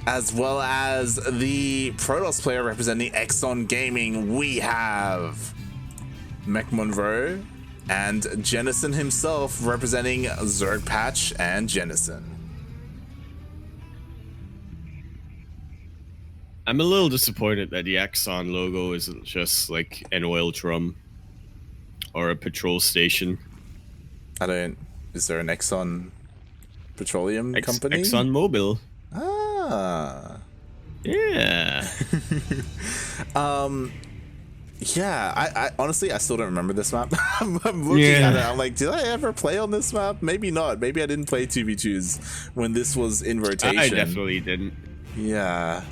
Speaker 2: as well as the Protoss player representing Exxon Gaming. We have Mech Monroe and Jenasin himself representing ZergPatch and Jenasin.
Speaker 1: I'm a little disappointed that the Exxon logo isn't just like an oil drum or a patrol station.
Speaker 2: Is there an Exxon petroleum company?
Speaker 1: Exxon Mobil.
Speaker 2: Ah.
Speaker 1: Yeah.
Speaker 2: Yeah, I honestly, I still don't remember this map. I'm looking at it, I'm like, did I ever play on this map? Maybe not. Maybe I didn't play 2v2s when this was in rotation.
Speaker 1: I definitely didn't.
Speaker 2: Yeah.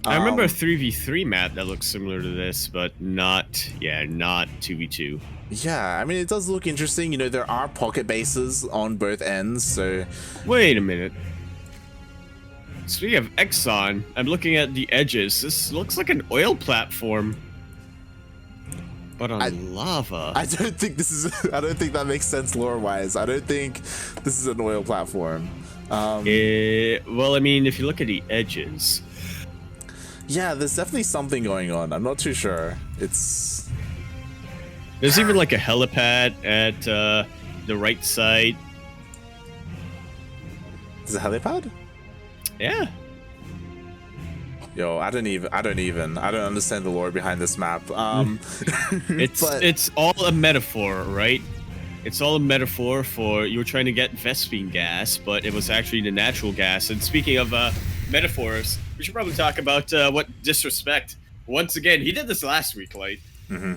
Speaker 1: I remember a 3v3 map that looks similar to this, but not 2v2.
Speaker 2: Yeah, I mean, it does look interesting. You know, there are pocket bases on both ends, so...
Speaker 1: Wait a minute. Speaking of Exxon, I'm looking at the edges. This looks like an oil platform. But on lava.
Speaker 2: I don't think this is... I don't think that makes sense lore-wise. I don't think this is an oil platform.
Speaker 1: Well, I mean, if you look at the edges...
Speaker 2: Yeah, there's definitely something going on. I'm not too sure. There's
Speaker 1: even like a helipad at the right side.
Speaker 2: Is it a helipad?
Speaker 1: Yeah.
Speaker 2: Yo, I don't understand the lore behind this map.
Speaker 1: It's all a metaphor, right? It's all a metaphor for you were trying to get Vespene gas, but it was actually the natural gas. And speaking of metaphors, we should probably talk about what disrespect. Once again, he did this last week, Light.
Speaker 2: Mm-hmm.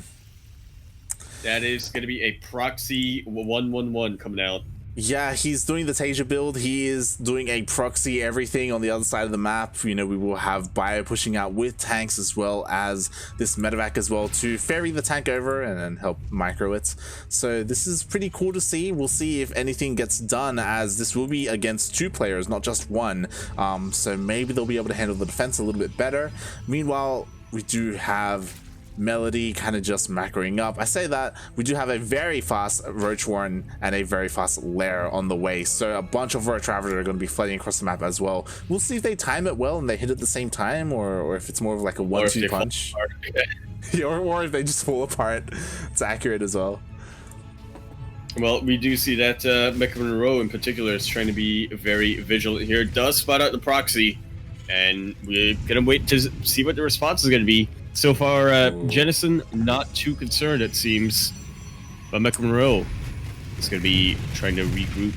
Speaker 1: That is going to be a proxy 111 coming out.
Speaker 2: Yeah, he's doing the Tasia build. He is doing a proxy everything on the other side of the map. You know, we will have Bio pushing out with tanks as well as this medevac as well to ferry the tank over and then help micro it. So this is pretty cool to see. We'll see if anything gets done, as this will be against 2 players, not just 1. So maybe they'll be able to handle the defense a little bit better. Meanwhile, we do have Melody kind of just macroing up. I say that we do have a very fast Roach Warren and a very fast Lair on the way, so a bunch of Roach Ravagers are going to be flooding across the map as well. We'll see if they time it well and they hit at the same time, or if it's more of like a 1-2 punch. or if they just fall apart. It's accurate as well.
Speaker 1: Well, we do see that Mecha Monroe in particular is trying to be very vigilant here. Does spot out the proxy, and we're going to wait to see what the response is going to be. So far, Jenasin not too concerned, it seems. But Mecha Monroe is going to be trying to regroup.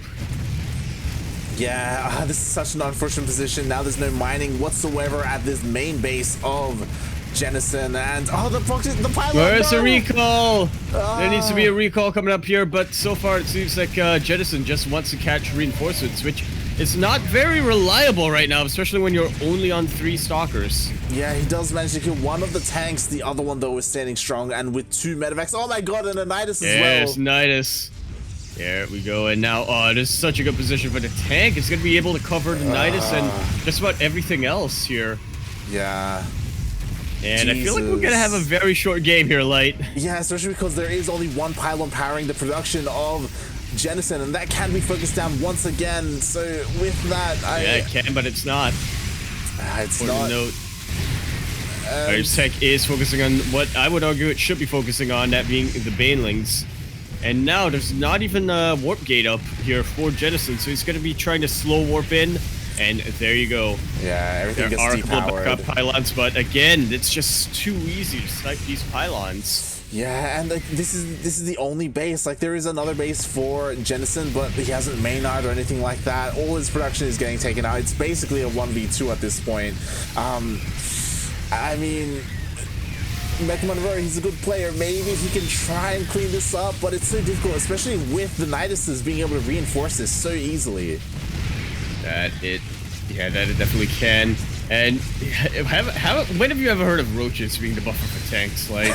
Speaker 2: Yeah, this is such an unfortunate position. Now there's no mining whatsoever at this main base of Jenasin. And, the pylon!
Speaker 1: Where's the recall? There needs to be a recall coming up here, but so far it seems like Jenasin just wants to catch reinforcements, which is not very reliable right now, especially when you're only on 3 stalkers.
Speaker 2: Yeah, he does manage to kill one of the tanks. The other one, though, is standing strong, and with 2 medevacs. Oh my god, and a Nidus as well.
Speaker 1: There's Nidus. There we go, and now, this is such a good position for the tank. It's going to be able to cover the Nidus and just about everything else here.
Speaker 2: Yeah.
Speaker 1: And I feel like we're going to have a very short game here, Light.
Speaker 2: Yeah, especially because there is only 1 pylon powering the production of Jenasin, and that can be focused down once again. So with that,
Speaker 1: yeah, it can, but it's not.
Speaker 2: It's not.
Speaker 1: Note. Tech is focusing on what I would argue it should be focusing on, that being the Banelings. And now there's not even a warp gate up here for Jenasin, so he's going to be trying to slow warp in. And there you go.
Speaker 2: Yeah, everything gets depowered.
Speaker 1: There are a couple of backup pylons, but again, it's just too easy to snipe these pylons.
Speaker 2: Yeah, and like this is the only base. Like there is another base for Jenasin, but he hasn't Maynard or anything like that. All his production is getting taken out. It's basically a 1v2 at this point. I mean, Mecha Monroe, he's a good player. Maybe he can try and clean this up, but it's so difficult, especially with the Niduses being able to reinforce this so easily.
Speaker 1: That it definitely can. And when have you ever heard of roaches being the buffer for tanks? Like,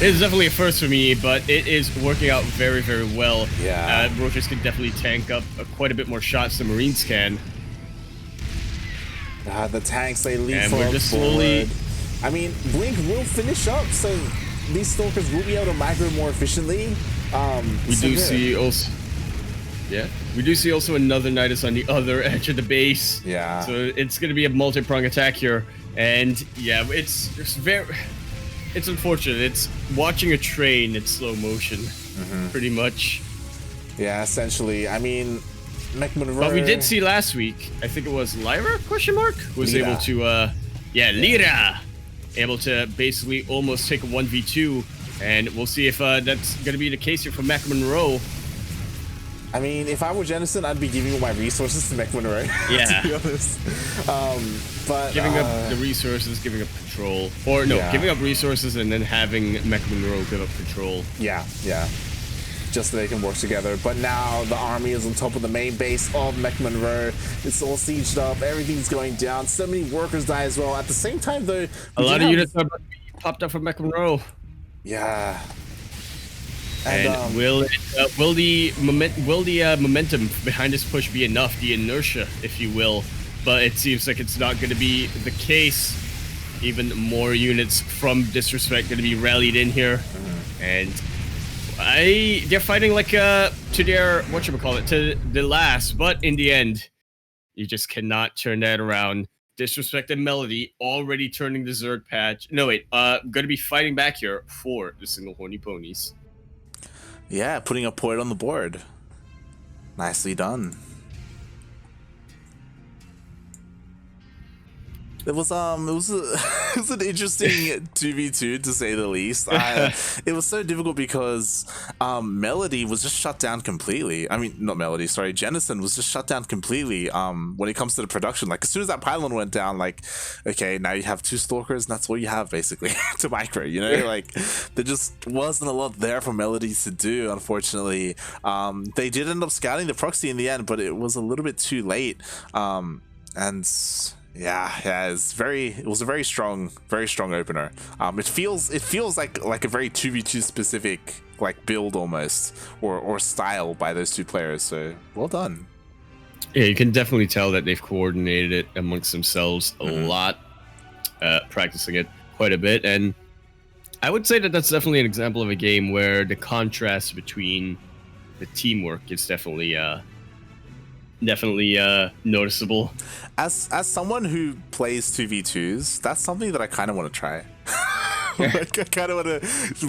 Speaker 1: it's definitely a first for me, but it is working out very, very well.
Speaker 2: Yeah.
Speaker 1: Roaches can definitely tank up quite a bit more shots than Marines can.
Speaker 2: The tanks, they lead
Speaker 1: and
Speaker 2: forward.
Speaker 1: we're just slowly
Speaker 2: I mean, Blink will finish up, so these Stalkers will be able to micro more efficiently.
Speaker 1: We do see also... Yeah, we do see also another Nidus on the other edge of the base.
Speaker 2: Yeah.
Speaker 1: So it's going to be a multi-prong attack here. And yeah, it's unfortunate. It's watching a train in slow motion, pretty much.
Speaker 2: Yeah, essentially. I mean, McMunro...
Speaker 1: But we did see last week, I think it was Lyra, question mark? Was
Speaker 2: Lyra.
Speaker 1: able to, Lyra! Able to basically almost take a 1v2. And we'll see if that's going to be the case here for McMunro.
Speaker 2: I mean, if I were Jenasin, I'd be giving all my resources to McMunro.
Speaker 1: Yeah.
Speaker 2: To be honest. But
Speaker 1: giving up the resources, giving up control, or no, giving up resources and then having McMunro give up control.
Speaker 2: Yeah, yeah. Just so they can work together. But now the army is on top of the main base of McMunro. It's all sieged up. Everything's going down. So many workers die as well. At the same time, though,
Speaker 1: a lot of units are popped up from McMunro.
Speaker 2: Yeah.
Speaker 1: And will the momentum behind this push be enough? The inertia, if you will. But it seems like it's not going to be the case. Even more units from Disrespect going to be rallied in here, and they're fighting like to their to the last. But in the end, you just cannot turn that around. Disrespect and Melody already turning the ZergPatch. No wait, going to be fighting back here for the Single-Horny Ponies.
Speaker 2: Yeah, putting a point on the board. Nicely done. It was it was an interesting 2v2 to say the least. It was so difficult because Melody was just shut down completely. I mean, not Melody, sorry, Jenasin was just shut down completely when it comes to the production. Like, as soon as that pylon went down, like, okay, now you have 2 Stalkers, and that's all you have, basically, to micro, you know? Like, there just wasn't a lot there for Melody to do, unfortunately. They did end up scouting the proxy in the end, but it was a little bit too late. And... Yeah, it was a very strong opener. It feels like a very 2v2 specific like build almost, or style by those 2 players. So well done.
Speaker 1: Yeah, you can definitely tell that they've coordinated it amongst themselves a lot, practicing it quite a bit, and I would say that that's definitely an example of a game where the contrast between the teamwork is definitely noticeable.
Speaker 2: As someone who plays 2v2s, that's something that I kind of want to try. Like, I kind of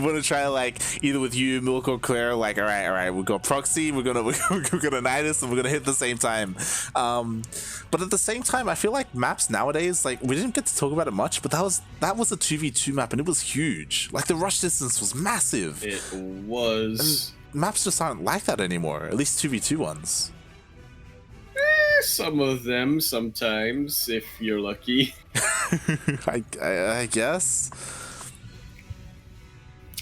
Speaker 2: want to try, like, either with you, Milk, or Claire. Like, all right, we've got proxy, we're gonna Nidus, and we're gonna hit at the same time. But at the same time, I feel like maps nowadays, like, we didn't get to talk about it much, but that was a 2v2 map, and it was huge. Like, the rush distance was massive.
Speaker 1: It was.
Speaker 2: And maps just aren't like that anymore. At least 2v2 ones.
Speaker 1: Some of them, sometimes, if you're lucky.
Speaker 2: I guess.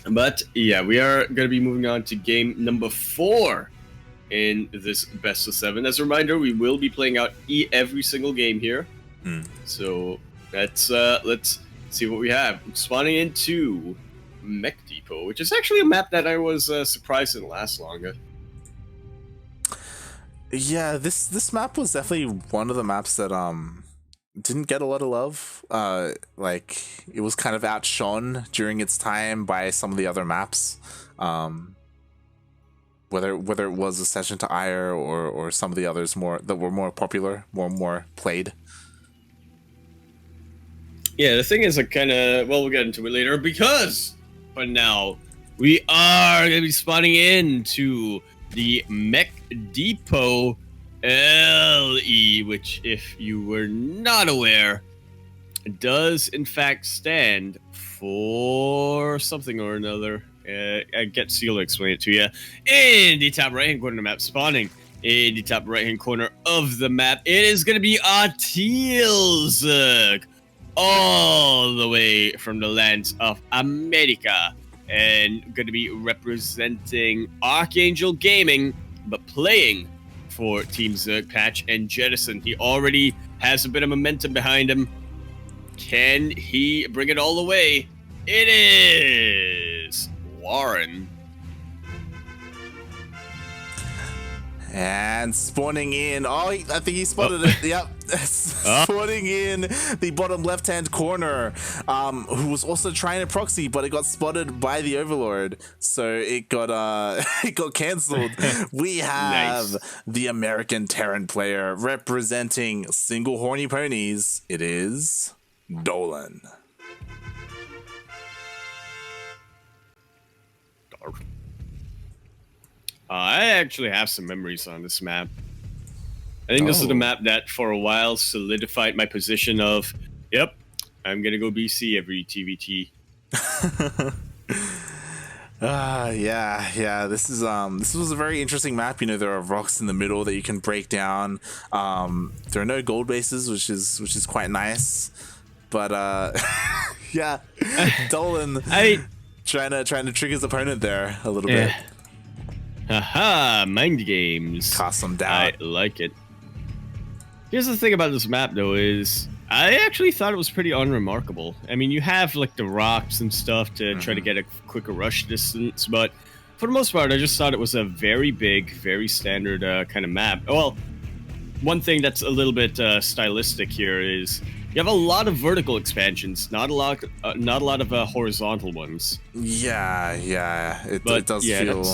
Speaker 1: But yeah, we are going to be moving on to game number 4 in this best of 7. As a reminder, we will be playing out every single game here. So let's see what we have. Spawning into Mech Depot, which is actually a map that I was surprised didn't last longer.
Speaker 2: Yeah, this map was definitely one of the maps that didn't get a lot of love. Like, it was kind of outshone during its time by some of the other maps. Whether it was Ascension to Ire or some of the others that were more popular, more played.
Speaker 1: Yeah, the thing is, we'll get into it later, because for now we are going to be spawning into the Mech Depot LE, which, if you were not aware, does in fact stand for something or another. I get Seal to explain it to you. In the top right hand corner of the map, spawning in the top right hand corner of the map, it is going to be a teal Zerg, all the way from the lands of America, and going to be representing Archangel Gaming, but playing for Team ZergPatch and Jenasin. He already has a bit of momentum behind him. Can he bring it all the way? It is Warren.
Speaker 2: And spawning in. Oh, I think he spotted it. Yep. Spawning in the bottom left-hand corner. Who was also trying to proxy, but it got spotted by the Overlord. So it got it got cancelled. We have the American Terran player representing Single-Horny Ponies. It is Dolan.
Speaker 1: I actually have some memories on this map. I think this is the map that for a while solidified my position of, yep, I'm gonna go BC every TVT.
Speaker 2: Yeah. This was a very interesting map. You know, there are rocks in the middle that you can break down. There are no gold bases, which is quite nice. But yeah, Dolan trying to trick his opponent there a little bit.
Speaker 1: Haha, mind games.
Speaker 2: Cast them down.
Speaker 1: I like it. Here's the thing about this map, though, is I actually thought it was pretty unremarkable. I mean, you have, like, the rocks and stuff to try to get a quicker rush distance, but for the most part, I just thought it was a very big, very standard kind of map. Well, one thing that's a little bit stylistic here is you have a lot of vertical expansions, not a lot of horizontal ones.
Speaker 2: Yeah, it does feel...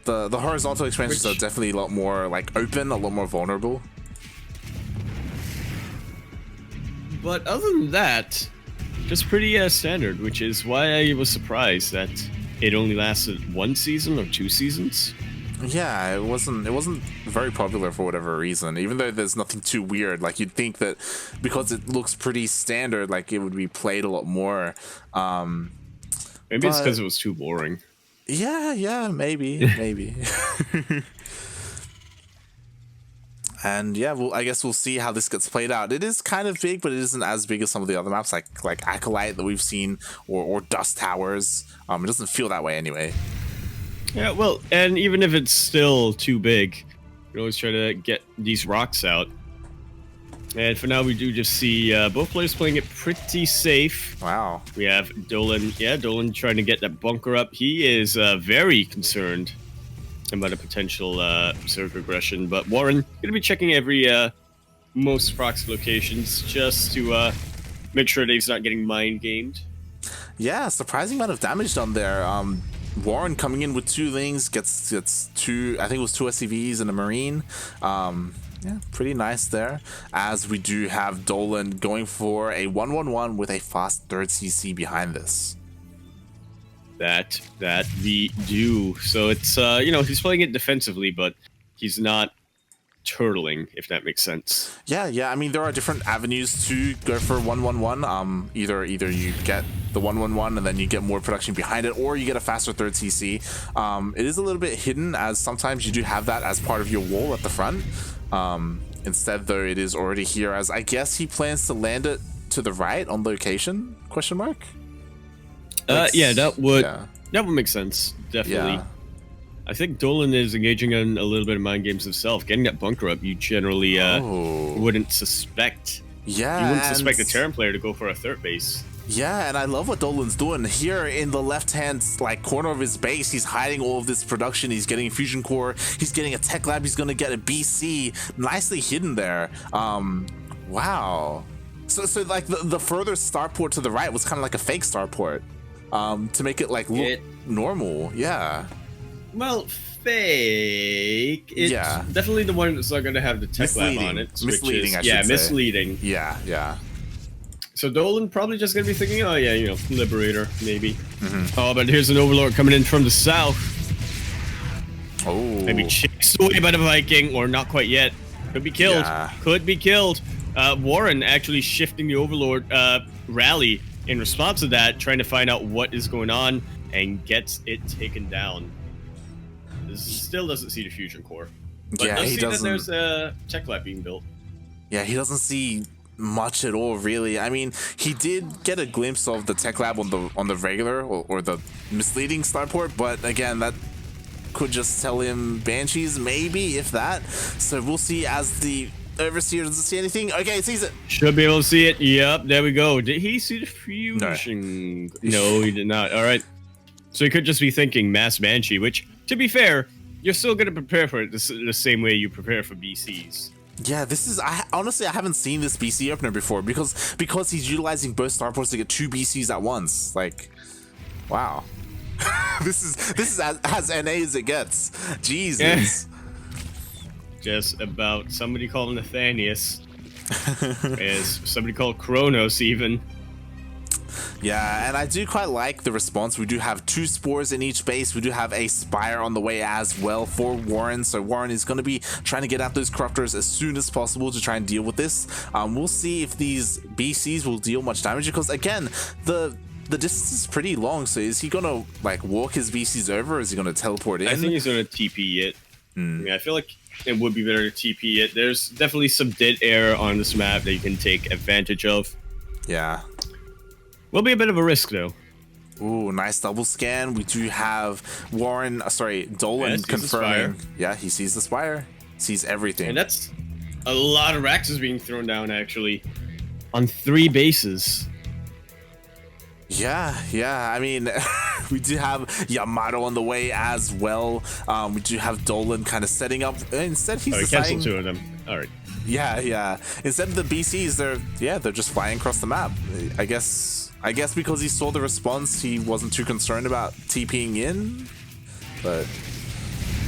Speaker 2: The horizontal expansions are definitely a lot more like open, a lot more vulnerable.
Speaker 1: But other than that, just pretty standard, which is why I was surprised that it only lasted 1 season or 2 seasons.
Speaker 2: Yeah, it wasn't very popular for whatever reason, even though there's nothing too weird. Like, you'd think that because it looks pretty standard, like it would be played a lot more.
Speaker 1: Maybe it's because it was too boring.
Speaker 2: Yeah, maybe. And yeah, I guess we'll see how this gets played out. It is kind of big, but it isn't as big as some of the other maps, like Acolyte that we've seen, or Dust Towers. It doesn't feel that way anyway.
Speaker 1: Yeah, well, and even if it's still too big, you can always try to get these rocks out. And for now, we do just see both players playing it pretty safe.
Speaker 2: Wow.
Speaker 1: We have Dolan, Dolan trying to get that bunker up. He is very concerned about a potential Zerg aggression, but Warren gonna be checking every most proxy locations just to make sure that he's not getting mind gamed.
Speaker 2: Yeah, surprising amount of damage done there. Warren coming in with 2 Lings, gets 2, I think it was 2 SCVs and a Marine. Yeah, pretty nice there. As we do have Dolan going for a 1-1-1 with a fast 3rd CC behind this.
Speaker 1: That we do. So it's you know, he's playing it defensively, but he's not turtling, if that makes sense.
Speaker 2: Yeah. I mean, there are different avenues to go for 1-1-1. Either you get the 1-1-1 and then you get more production behind it, or you get a faster 3rd CC. It is a little bit hidden, as sometimes you do have that as part of your wall at the front. Instead, though, it is already here, as I guess he plans to land it to the right on location? Question mark?
Speaker 1: Yeah, that would make sense. Definitely. Yeah. I think Dolan is engaging in a little bit of mind games himself. Getting that bunker up, you generally wouldn't suspect.
Speaker 2: Yeah,
Speaker 1: you wouldn't suspect a Terran player to go for a 3rd base.
Speaker 2: Yeah, and I love what Dolan's doing here in the left-hand corner of his base. He's hiding all of this production. He's getting a fusion core. He's getting a tech lab. He's going to get a BC. Nicely hidden there. Wow. So like the further starport to the right was kind of like a fake starport, to make it like look normal. Yeah.
Speaker 1: Well, fake. It's definitely the one that's not going to have the tech lab on it.
Speaker 2: Misleading, I should say.
Speaker 1: Misleading.
Speaker 2: Yeah.
Speaker 1: So Dolan probably just going to be thinking, oh yeah, you know, Liberator, maybe. Oh, but here's an Overlord coming in from the south.
Speaker 2: Oh.
Speaker 1: Maybe chased away by the Viking, or not quite yet. Could be killed.
Speaker 2: Yeah.
Speaker 1: Could be killed. Warren actually shifting the Overlord rally in response to that, trying to find out what is going on, and gets it taken down. This still doesn't see the fusion core. But
Speaker 2: yeah, he doesn't.
Speaker 1: That there's a tech lab being built.
Speaker 2: Yeah, he doesn't see much at all, really. I mean, he did get a glimpse of the tech lab on the regular or the misleading starport, but again, that could just tell him Banshees, maybe, if that. So we'll see, as the Overseer doesn't see anything. Okay, he sees it.
Speaker 1: Should be able to see it. Yep, there we go. Did he see the fusion? No, he did not. All right. So he could just be thinking Mass Banshee, which, to be fair, you're still gonna prepare for it the same way you prepare for BCs.
Speaker 2: Yeah, this is honestly I haven't seen this BC opener before because he's utilizing both starports to get 2 BCs at once. Like, wow. this is as NA as it gets. Jesus.
Speaker 1: Just about somebody called Nathanius. As somebody called Kronos even.
Speaker 2: Yeah, and I do quite like the response. We do have 2 spores in each base. We do have a Spire on the way as well for Warren. So Warren is going to be trying to get out those corruptors as soon as possible to try and deal with this. We'll see if these BCs will deal much damage because, again, the distance is pretty long. So is he going to like walk his BCs over or is he going to teleport in?
Speaker 1: I think he's going to TP it. I mean, I feel like it would be better to TP it. There's definitely some dead air on this map that you can take advantage of.
Speaker 2: Yeah.
Speaker 1: Will be a bit of a risk, though.
Speaker 2: Ooh, nice double scan. We do have Dolan confirming. Yeah, he sees the Spire. Sees everything.
Speaker 1: And that's a lot of Raxes being thrown down, actually. On 3 bases.
Speaker 2: Yeah. I mean, we do have Yamato on the way as well. We do have Dolan kind of setting up. Instead, he's deciding...
Speaker 1: canceled 2 of them. All right.
Speaker 2: Yeah. Instead of the BCs, they're just flying across the map. I guess because he saw the response, he wasn't too concerned about TPing in, but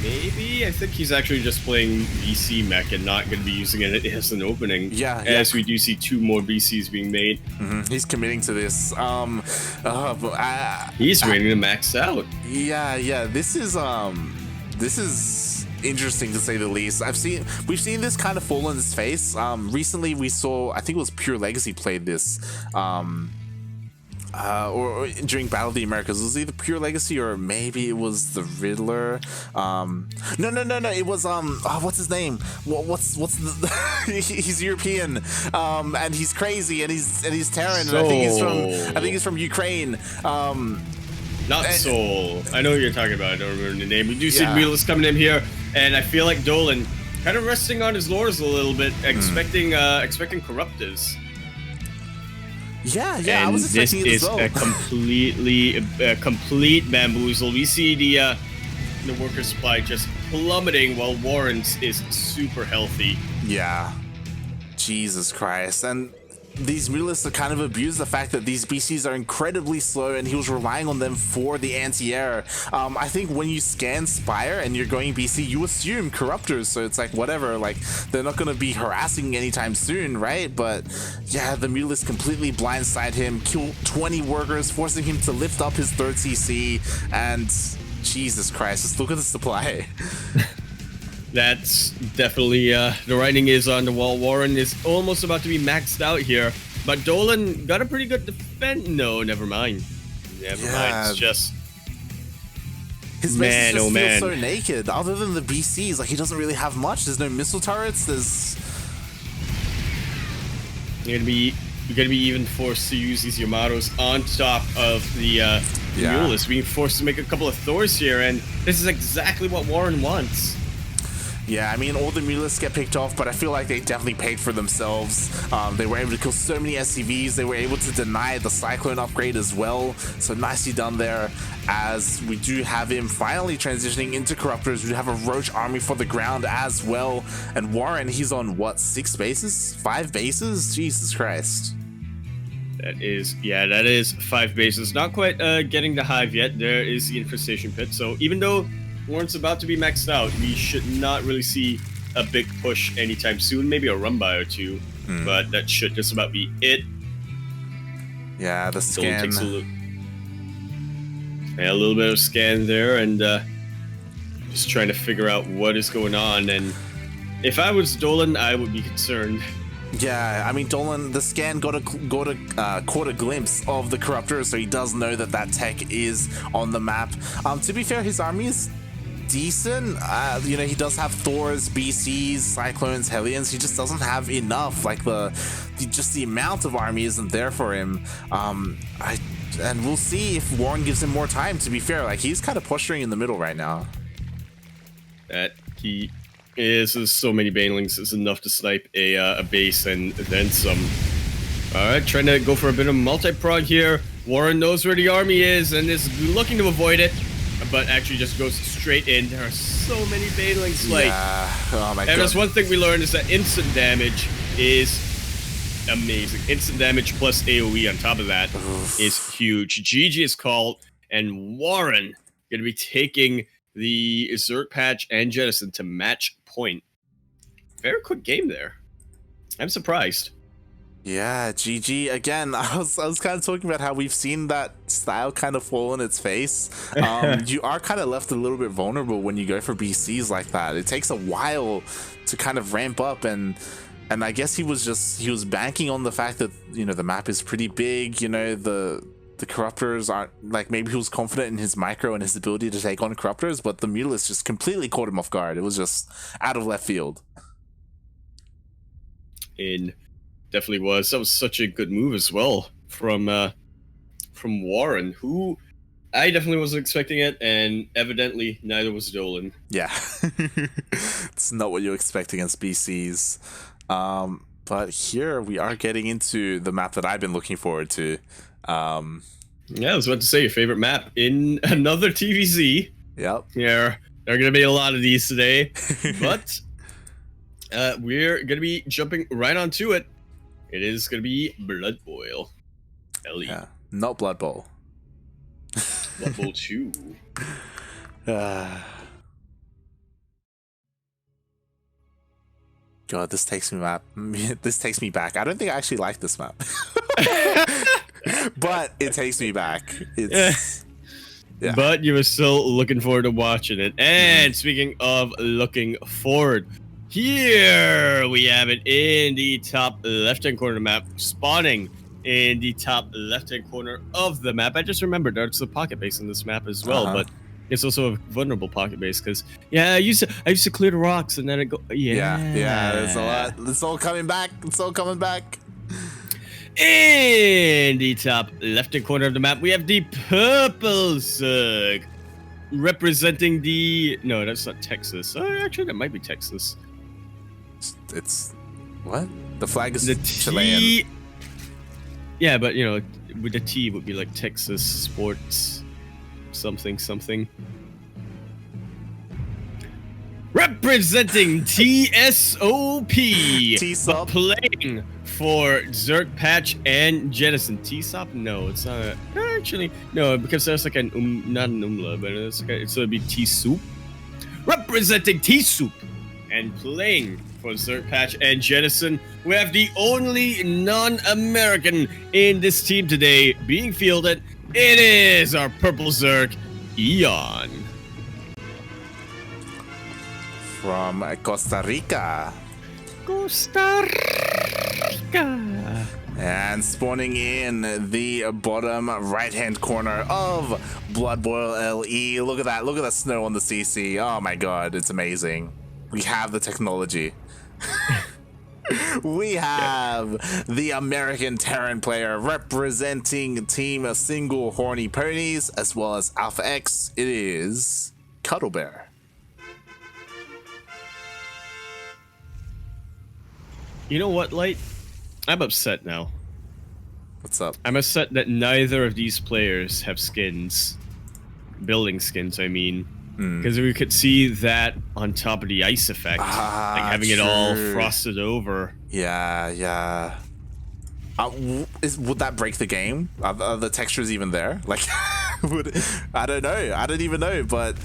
Speaker 1: maybe I think he's actually just playing BC mech and not going to be using it as an opening.
Speaker 2: Yeah.
Speaker 1: As we do see 2 more BCs being made.
Speaker 2: He's committing to this.
Speaker 1: He's waiting to max out.
Speaker 2: Yeah. This is interesting to say the least. We've seen this kind of fall on his face. Recently we saw, I think it was Pure Legacy played this. Or during Battle of the Americas. It was either Pure Legacy or maybe it was the Riddler. No. It was what's his name? What's the he's European. And he's crazy and he's Terran. And I think he's from Ukraine.
Speaker 1: Not Soul. I know who you're talking about. I don't remember the name. We do see Wheelers coming in here, and I feel like Dolan kind of resting on his laurels a little bit, expecting Corruptors.
Speaker 2: Yeah,
Speaker 1: and
Speaker 2: I was expecting
Speaker 1: this
Speaker 2: it as well.
Speaker 1: is a complete bamboozle. We see the worker supply just plummeting while Warren's is super healthy.
Speaker 2: Yeah, Jesus Christ. And these realists are kind of abused the fact that these BCs are incredibly slow and he was relying on them for the anti-air. I think when you scan Spire and you're going BC, you assume Corruptors, so it's like whatever, like they're not going to be harassing anytime soon, right? But yeah, the Mulist completely blindside him, kill 20 workers, forcing him to lift up his 3rd CC, and Jesus Christ, just look at the supply.
Speaker 1: That's definitely, the writing is on the wall. Warren is almost about to be maxed out here, but Dolan got a pretty good defense. No, never mind. Never mind. It's just...
Speaker 2: His base just feels so naked. Other than the BCs, like he doesn't really have much. There's no missile turrets.
Speaker 1: You're gonna be even forced to use these Yamatos on top of the Mulist, being forced to make a couple of Thors here, and this is exactly what Warren wants.
Speaker 2: Yeah, I mean, all the Mulists get picked off, but I feel like they definitely paid for themselves. They were able to kill so many SCVs. They were able to deny the Cyclone upgrade as well. So nicely done there, as we do have him finally transitioning into Corruptors. We have a Roach army for the ground as well. And Warren, he's on, what, 6 bases? 5 bases? Jesus Christ.
Speaker 1: That is 5 bases. Not quite getting the hive yet. There is the infestation pit. So even though Warren's about to be maxed out, we should not really see a big push anytime soon. Maybe a run by or 2, but that should just about be it.
Speaker 2: Yeah, the scan.
Speaker 1: Takes a little bit of scan there, and just trying to figure out what is going on. And if I was Dolan, I would be concerned.
Speaker 2: Yeah, I mean, Dolan, the scan caught a glimpse of the Corruptor, so he does know that tech is on the map. To be fair, his army is decent. He does have Thors, BCs, Cyclones, Hellions. He just doesn't have enough. Like the amount of army isn't there for him. And we'll see if Warren gives him more time. To be fair, like he's kind of posturing in the middle right now.
Speaker 1: That he is. There's so many banelings. It's enough to snipe a base and then some. All right, trying to go for a bit of multi-prog here. Warren knows where the army is and is looking to avoid it, but actually just goes straight in. There are so many banelings. Like,
Speaker 2: yeah. Oh my god.
Speaker 1: and that's one thing we learned is that instant damage is amazing. Instant damage plus AoE on top of that is huge. GG is called, and Warren going to be taking the ZergPatch and Jenasin to match point. Very quick game there. I'm surprised.
Speaker 2: Yeah, GG again. I was kind of talking about how we've seen that style kind of fall on its face. You are kind of left a little bit vulnerable when you go for BCs like that. It takes a while to kind of ramp up, and I guess he was banking on the fact that, you know, the map is pretty big. You know, the corruptors aren't, like, maybe he was confident in his micro and his ability to take on corruptors, but the Mulus just completely caught him off guard. It was just out of left field.
Speaker 1: Definitely was. That was such a good move as well from Warren, who I definitely wasn't expecting it, and evidently neither was Dolan.
Speaker 2: Yeah, it's not what you expect against BCs. But here we are getting into the map that I've been looking forward to.
Speaker 1: Yeah, I was about to say your favorite map in another TVZ.
Speaker 2: Yep.
Speaker 1: Yeah, there are going to be a lot of these today, but we're going to be jumping right onto it. It is going to be Blood Boil. LE.
Speaker 2: Yeah, not Blood Bowl.
Speaker 1: Blood Bowl 2.
Speaker 2: God, this takes me back. I don't think I actually like this map. But it takes me back. It's yeah.
Speaker 1: But you were still looking forward to watching it. And speaking of looking forward, here we have it in the top left-hand corner of the map, spawning in the top left-hand corner of the map. I just remembered there's a pocket base in this map as well, but it's also a vulnerable pocket base because, yeah, I used to clear the rocks and then it go, yeah,
Speaker 2: there's a lot. It's all coming back. It's all coming back.
Speaker 1: In the top left-hand corner of the map, we have the purple Zerg representing the, no, that's not Texas. Actually, that might be Texas.
Speaker 2: It's what? The flag is
Speaker 1: the
Speaker 2: Chilean.
Speaker 1: Yeah, but you know, with the T would be like Texas Sports something. Representing TSOP,
Speaker 2: T-Sop.
Speaker 1: Playing for ZergPatch and Jenasin. T-Sop? No, it's not. Actually, no, because there's like not an umla, but it's like so it'd be T-Soup. Representing T-Soup and playing for ZergPatch and Jenasin, we have the only non-American in this team today being fielded. It is our purple Zerg, Eon.
Speaker 2: From Costa Rica. And spawning in the bottom right-hand corner of Blood Boil LE. Look at that. Look at that snow on the CC. Oh my god, it's amazing. We have the technology. We have the American Terran player representing Team Single-Horny Ponies as well as Alpha X. It is Cuddle Bear.
Speaker 1: You know what, Light? I'm upset now.
Speaker 2: What's up?
Speaker 1: I'm upset that neither of these players have skins. Building skins, I mean. Because we could see that on top of the ice effect. Like having it all frosted over.
Speaker 2: Yeah. Would that break the game? Are the textures even there? Like, I don't know. I don't even know, but...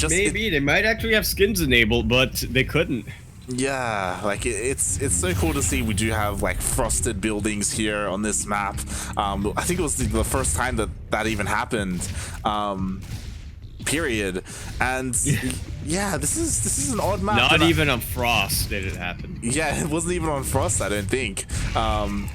Speaker 1: Maybe. They might actually have skins enabled, but they couldn't.
Speaker 2: Yeah, like it's so cool to see we do have like frosted buildings here on this map. I think it was the first time that even happened. Period. And yeah, this is an odd map.
Speaker 1: Not even on Frost did it happen.
Speaker 2: Yeah, it wasn't even on Frost, I don't think. I'm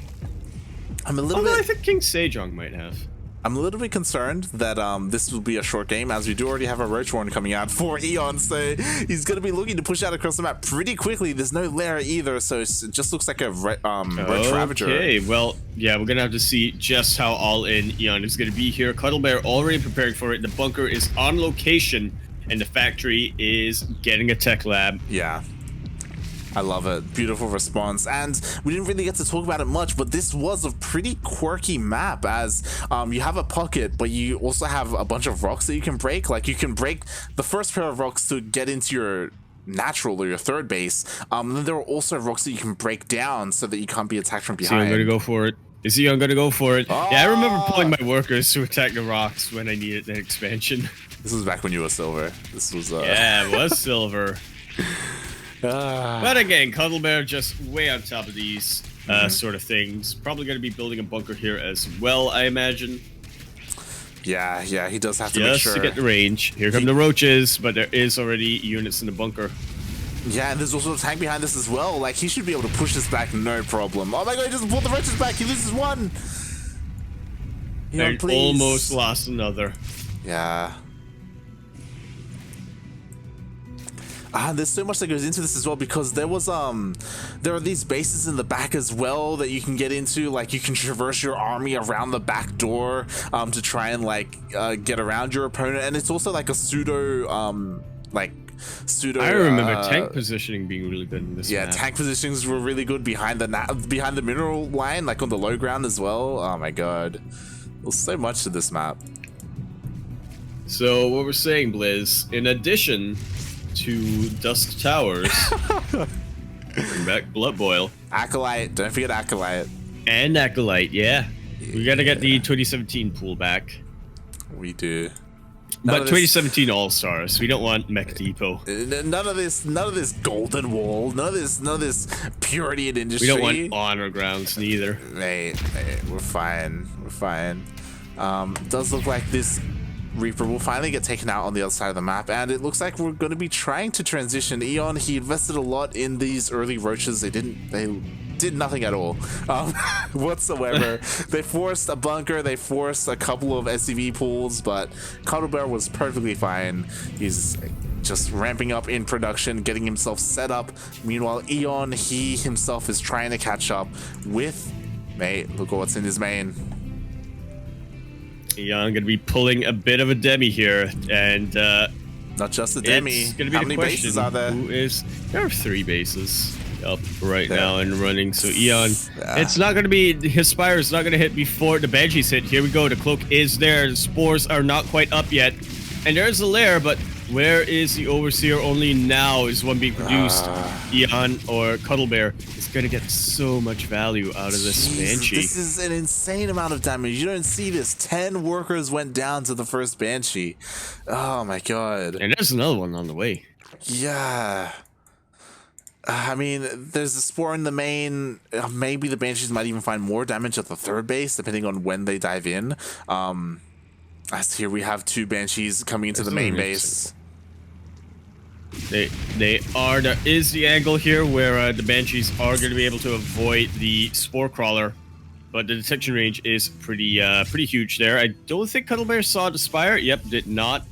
Speaker 2: a little bit.
Speaker 1: I think King Sejong might have.
Speaker 2: I'm a little bit concerned that this will be a short game, as we do already have a Roach Warren coming out for Eon, so he's going to be looking to push out across the map pretty quickly. There's no lair either, so it just looks like a Roach Ravager.
Speaker 1: Okay, well, yeah, we're going to have to see just how all-in Eon is going to be here. Cuddle Bear already preparing for it. The bunker is on location, and the factory is getting a tech lab.
Speaker 2: Yeah. I love it. Beautiful response. And we didn't really get to talk about it much, but this was a pretty quirky map, as you have a pocket, but you also have a bunch of rocks that you can break. Like, you can break the first pair of rocks to get into your natural or your third base. Then there are also rocks that you can break down so that you can't be attacked from behind.
Speaker 1: I'm gonna go for it. Is he gonna go for it? Oh. Yeah, I remember pulling my workers to attack the rocks when I needed the expansion.
Speaker 2: This was back when you were silver. This was
Speaker 1: yeah, it was silver. But again, Cuddle Bear just way on top of these sort of things. Probably going to be building a bunker here as well, I imagine.
Speaker 2: Yeah, he does have to make sure.
Speaker 1: Just to get the range. Here come the roaches, but there is already units in the bunker.
Speaker 2: Yeah, and there's also a tank behind this as well. Like, he should be able to push this back, no problem. Oh my god, he doesn't pull the roaches back. He loses one.
Speaker 1: And almost lost another.
Speaker 2: Yeah. There's so much that goes into this as well, because there are these bases in the back as well that you can get into. Like, you can traverse your army around the back door to try and get around your opponent, and it's also like a pseudo I
Speaker 1: remember tank positioning being really good in this map.
Speaker 2: Tank positions were really good behind the mineral line, like on the low ground as well. Oh my god, there's so much to this map.
Speaker 1: So what we're saying, Blizz, in addition to Dusk Towers, bring back Blood Boil,
Speaker 2: Acolyte, don't forget Acolyte,
Speaker 1: and Acolyte. Yeah, we gotta get the 2017 pool back.
Speaker 2: We do.
Speaker 1: But 2017 All-Stars, we don't want Mech Depot.
Speaker 2: None of this golden wall, none of this purity in industry.
Speaker 1: We don't want honor grounds neither.
Speaker 2: Mate, we're fine. Does look like this Reaper will finally get taken out on the other side of the map, and it looks like we're going to be trying to transition. Eon, he invested a lot in these early roaches. They did nothing at all whatsoever. They forced a bunker, they forced a couple of SCV pools, but Cuddle Bear was perfectly fine. He's just ramping up in production, getting himself set up. Meanwhile, Eon, he himself is trying to catch up with, mate, look at what's in his main.
Speaker 1: Eon gonna be pulling a bit of a demi here, and
Speaker 2: not just a demi.
Speaker 1: It's gonna be
Speaker 2: How
Speaker 1: the
Speaker 2: many
Speaker 1: question,
Speaker 2: bases are there?
Speaker 1: There are 3 bases up right now and running. So Eon, it's not gonna be, his Spire is not gonna hit before the Banshees hit. Here we go. The cloak is there. The spores are not quite up yet, and there's a lair, but where is the Overseer? Only now is one being produced. Eon or Cuddle Bear is gonna get so much value out of this Banshee.
Speaker 2: This is an insane amount of damage. You don't see this. 10 workers went down to the first Banshee. Oh my god.
Speaker 1: And there's another one on the way.
Speaker 2: Yeah. I mean, there's a spore in the main. Maybe the Banshees might even find more damage at the third base, depending on when they dive in. As here we have 2 Banshees coming into the main base.
Speaker 1: They are. There is the angle here where the Banshees are going to be able to avoid the Spore Crawler, but the detection range is pretty huge there. I don't think Cuddle Bear saw the Spire. Yep, did not.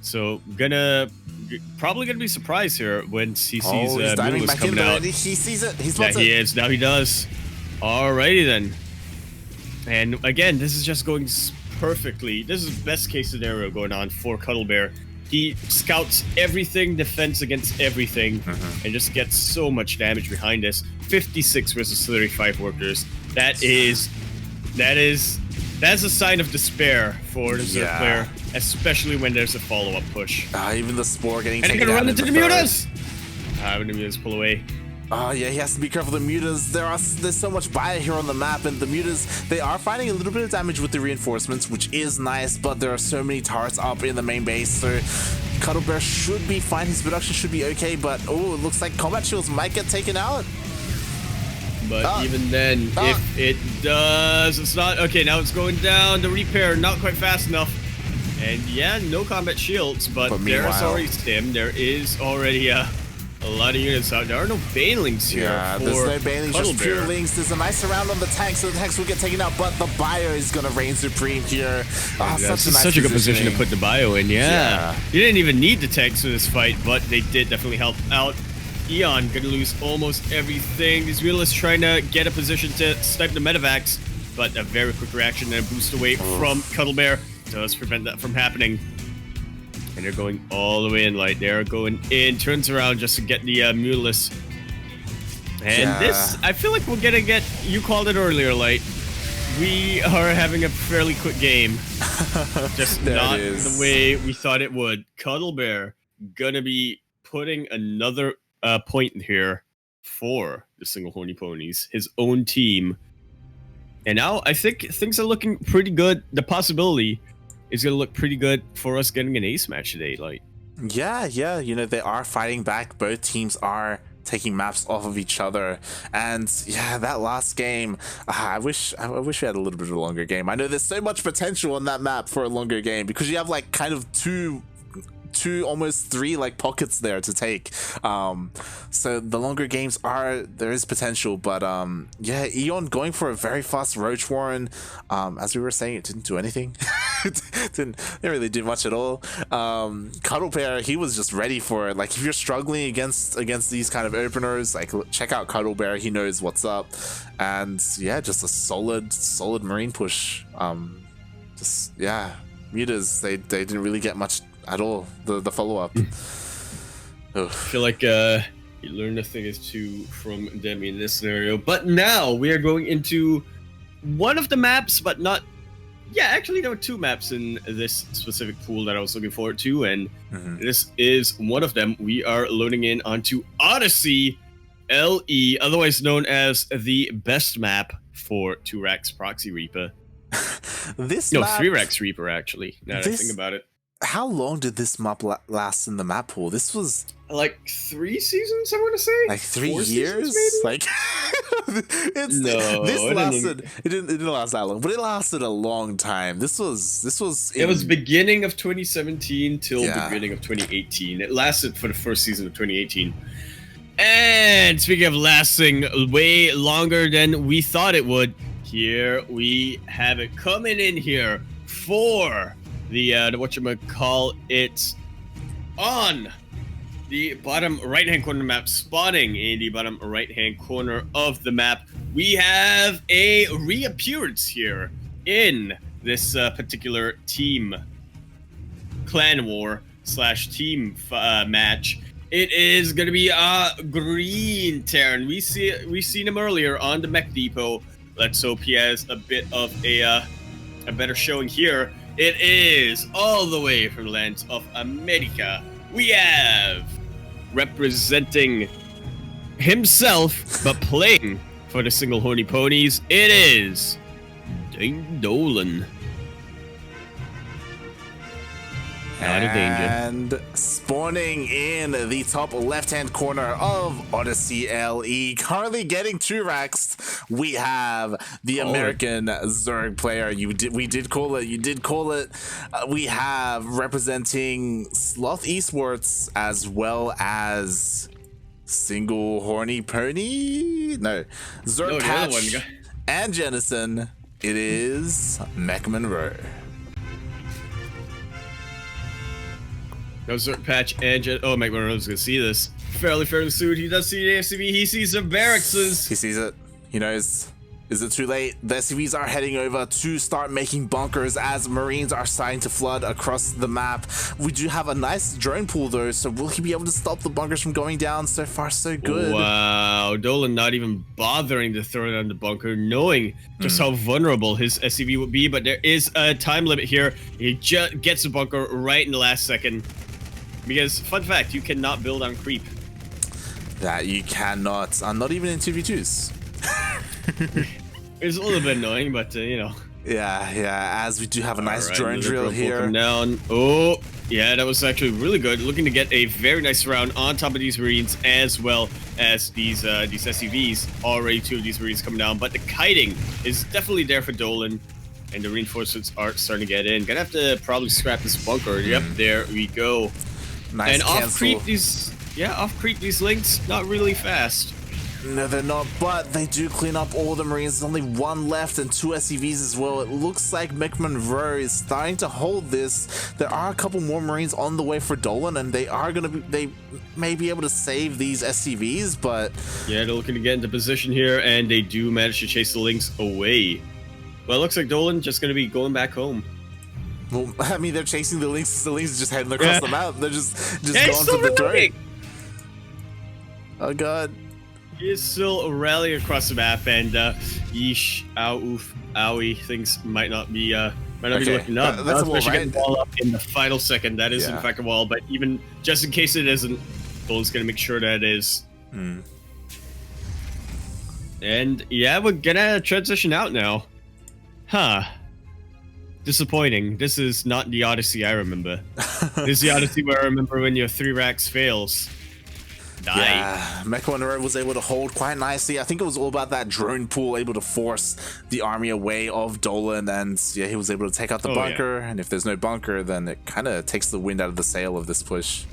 Speaker 1: So probably gonna be surprised here when he sees
Speaker 2: diving back
Speaker 1: coming
Speaker 2: in
Speaker 1: out.
Speaker 2: He sees it. He's
Speaker 1: yeah, he is. Now he does. Alrighty then. And again, this is just going perfectly. This is best case scenario going on for Cuddle Bear. He scouts everything, defends against everything, and just gets so much damage behind this. 56 versus 35 workers. That's a sign of despair for the Zerg player, especially when there's a follow-up push.
Speaker 2: Even the Spore getting taken out.
Speaker 1: And they're gonna run into the mutas! When the mutas pull away.
Speaker 2: Oh yeah, he has to be careful. The mutas, there's so much bio here on the map, and the mutas, they are finding a little bit of damage with the reinforcements, which is nice, but there are so many turrets up in the main base, so Cuddle Bear should be fine. His production should be okay, but oh, it looks like combat shields might get taken out.
Speaker 1: But even then, if it does, it's not okay. Now it's going down. The repair not quite fast enough, and yeah, no combat shields, but there's already stim. There is already a lot of units out. There are no banelings here.
Speaker 2: Yeah, there's no banelings, just pure links. There's a nice surround on the tank, so the tanks will get taken out, but the bio is going to reign supreme here.
Speaker 1: Such a good position to put the bio in, yeah. You didn't even need the tanks for this fight, but they did definitely help out. Eon gonna lose almost everything. These realists trying to get a position to snipe the medevacs, but a very quick reaction and a boost away from Cuddle Bear does prevent that from happening. And they're going all the way in light. They're going in, turns around just to get the Mulus And this, I feel like we're gonna get, you called it earlier, Light. We are having a fairly quick game. Just not the way we thought it would. Cuddle Bear gonna be putting another point here for the Single-Horny Ponies, his own team. And now I think things are looking pretty good. The possibility is gonna look pretty good for us getting an ace match today, Light.
Speaker 2: Yeah, you know, they are fighting back. Both teams are taking maps off of each other, and yeah, that last game, I wish we had a little bit of a longer game. I know there's so much potential on that map for a longer game because you have like kind of two almost three like pockets there to take, so the longer games there is potential. But yeah, Eon going for a very fast Roach Warren, as we were saying, it didn't do anything. didn't really do much at all. Cuddle Bear, he was just ready for it. Like, if you're struggling against these kind of openers, like, check out Cuddle Bear, he knows what's up. And yeah, just a solid marine push. Just yeah, Mutas, they didn't really get much at all, the follow-up.
Speaker 1: I feel like you learned a thing or two from Demi in this scenario. But now we are going into one of the maps, but not... Yeah, actually there were two maps in this specific pool that I was looking forward to, and this is one of them. We are loading in onto Odyssey LE, otherwise known as the best map for 2rax Proxy Reaper. No, 3rax Reaper, actually, now that I think about it.
Speaker 2: How long did this map last in the map pool? This was
Speaker 1: like 3 seasons, I want to say.
Speaker 2: Like 3 years? Like it didn't last that long, but it lasted a long time. It was
Speaker 1: beginning of 2017 till beginning of 2018. It lasted for the first season of 2018. And speaking of lasting way longer than we thought it would, here we have it coming in here for the whatchamacallit on the bottom right-hand corner of the map, spawning in the bottom right-hand corner of the map. We have a reappearance here in this particular team clan war / team match. It is going to be Green Terran. We've seen him earlier on the Mech Depot. Let's hope he has a bit of a better showing here. It is all the way from the lands of America. We have, representing himself, but playing for the Single-Horny Ponies, it is Dane Dolan. Out of danger.
Speaker 2: And spawning in the top left-hand corner of Odyssey LE, currently getting 2raxed, we have the American Zerg player. We did call it. You did call it. We have representing Sloth Esports as well as Single-Horny Pony. No, ZergPatch and Jenasin. It is Mech Monroe.
Speaker 1: No, ZergPatch and Mech Monroe's gonna see this fairly soon. He does see the SCV. He sees the barracks.
Speaker 2: He sees it. He knows. Is it too late? The SCVs are heading over to start making bunkers as Marines are starting to flood across the map. We do have a nice drone pool though, so will he be able to stop the bunkers from going down? So far, so good.
Speaker 1: Wow, Dolan not even bothering to throw down the bunker, knowing just how vulnerable his SCV would be. But there is a time limit here. He just gets the bunker right in the last second. Because, fun fact, you cannot build on creep.
Speaker 2: That you cannot. Not even in 2v2s.
Speaker 1: It's a little bit annoying, but, you know.
Speaker 2: Yeah, as we do have a nice drone drill here.
Speaker 1: Down. Oh, yeah, that was actually really good. Looking to get a very nice round on top of these Marines, as well as these SCVs. Already 2 of these Marines coming down, but the kiting is definitely there for Dolan. And the reinforcements are starting to get in. Gonna have to probably scrap this bunker. Yep, there we go.
Speaker 2: Nice. And
Speaker 1: off creep these links, not really fast.
Speaker 2: No, they're not, but they do clean up all the Marines. There's only 1 left and 2 SCVs as well. It looks like Mech Monroe is starting to hold this. There are a couple more Marines on the way for Dolan, and they may be able to save these SCVs, but
Speaker 1: yeah, they're looking to get into position here, and they do manage to chase the links away. Well, it looks like Dolan just going to be going back home.
Speaker 2: Well, I mean, they're chasing the links. The links are just heading across the map. They're just going for the throat. Oh god.
Speaker 1: He is still rallying across the map, and yeesh, ow, oof, owie, things might not be looking up.
Speaker 2: That's a wall,
Speaker 1: Especially
Speaker 2: right?
Speaker 1: getting the wall up in the final second. That is in fact a wall, but even just in case it isn't, Dolan's gonna make sure that it is. And yeah, we're gonna transition out now. Huh. Disappointing. This is not the Odyssey I remember. This is the Odyssey where I remember when your 3 racks fails. Die.
Speaker 2: Yeah, Mech was able to hold quite nicely. I think it was all about that drone pool, able to force the army away of Dolan, and yeah, he was able to take out the bunker. And if there's no bunker, then it kind of takes the wind out of the sail of this push.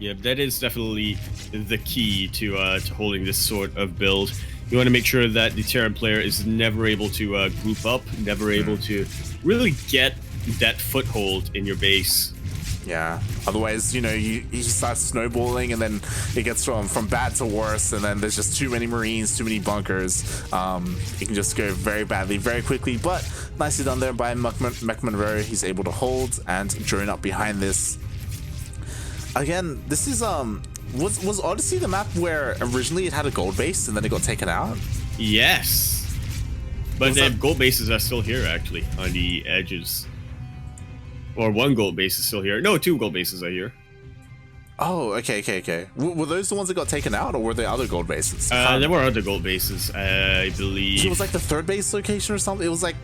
Speaker 1: Yeah, that is definitely the key to holding this sort of build. You want to make sure that the Terran player is never able to group up, never able to really get that foothold in your base.
Speaker 2: Yeah, otherwise, you know, he starts snowballing, and then it gets from bad to worse, and then there's just too many Marines, too many bunkers. It can just go very badly, very quickly, but nicely done there by Mech Monroe. He's able to hold and drone up behind this. Again, this is, was Odyssey the map where originally it had a gold base, and then it got taken out?
Speaker 1: Yes. But the gold bases are still here, actually, on the edges. Or 1 gold base is still here. No, 2 gold bases are here.
Speaker 2: Oh, okay. Were those the ones that got taken out, or were there other gold bases?
Speaker 1: There were other gold bases, I believe.
Speaker 2: It was like the 3rd base location or something? It was like...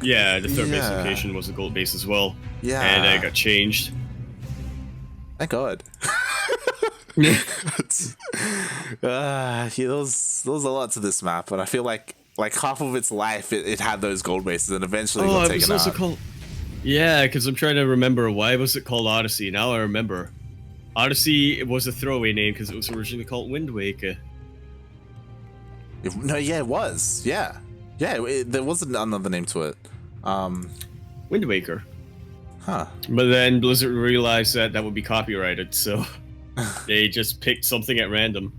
Speaker 1: Yeah, the 3rd base location was a gold base as well.
Speaker 2: Yeah.
Speaker 1: And it got changed.
Speaker 2: Thank God. Yeah, there was a lot to this map, but I feel like half of its life it had those gold bases, and eventually got taken out.
Speaker 1: Also called... Yeah, because I'm trying to remember, why was it called Odyssey? Now I remember. Odyssey was a throwaway name because it was originally called Wind Waker.
Speaker 2: It was. Yeah, there wasn't another name to it.
Speaker 1: Wind Waker.
Speaker 2: Huh.
Speaker 1: But then Blizzard realized that would be copyrighted, so they just picked something at random.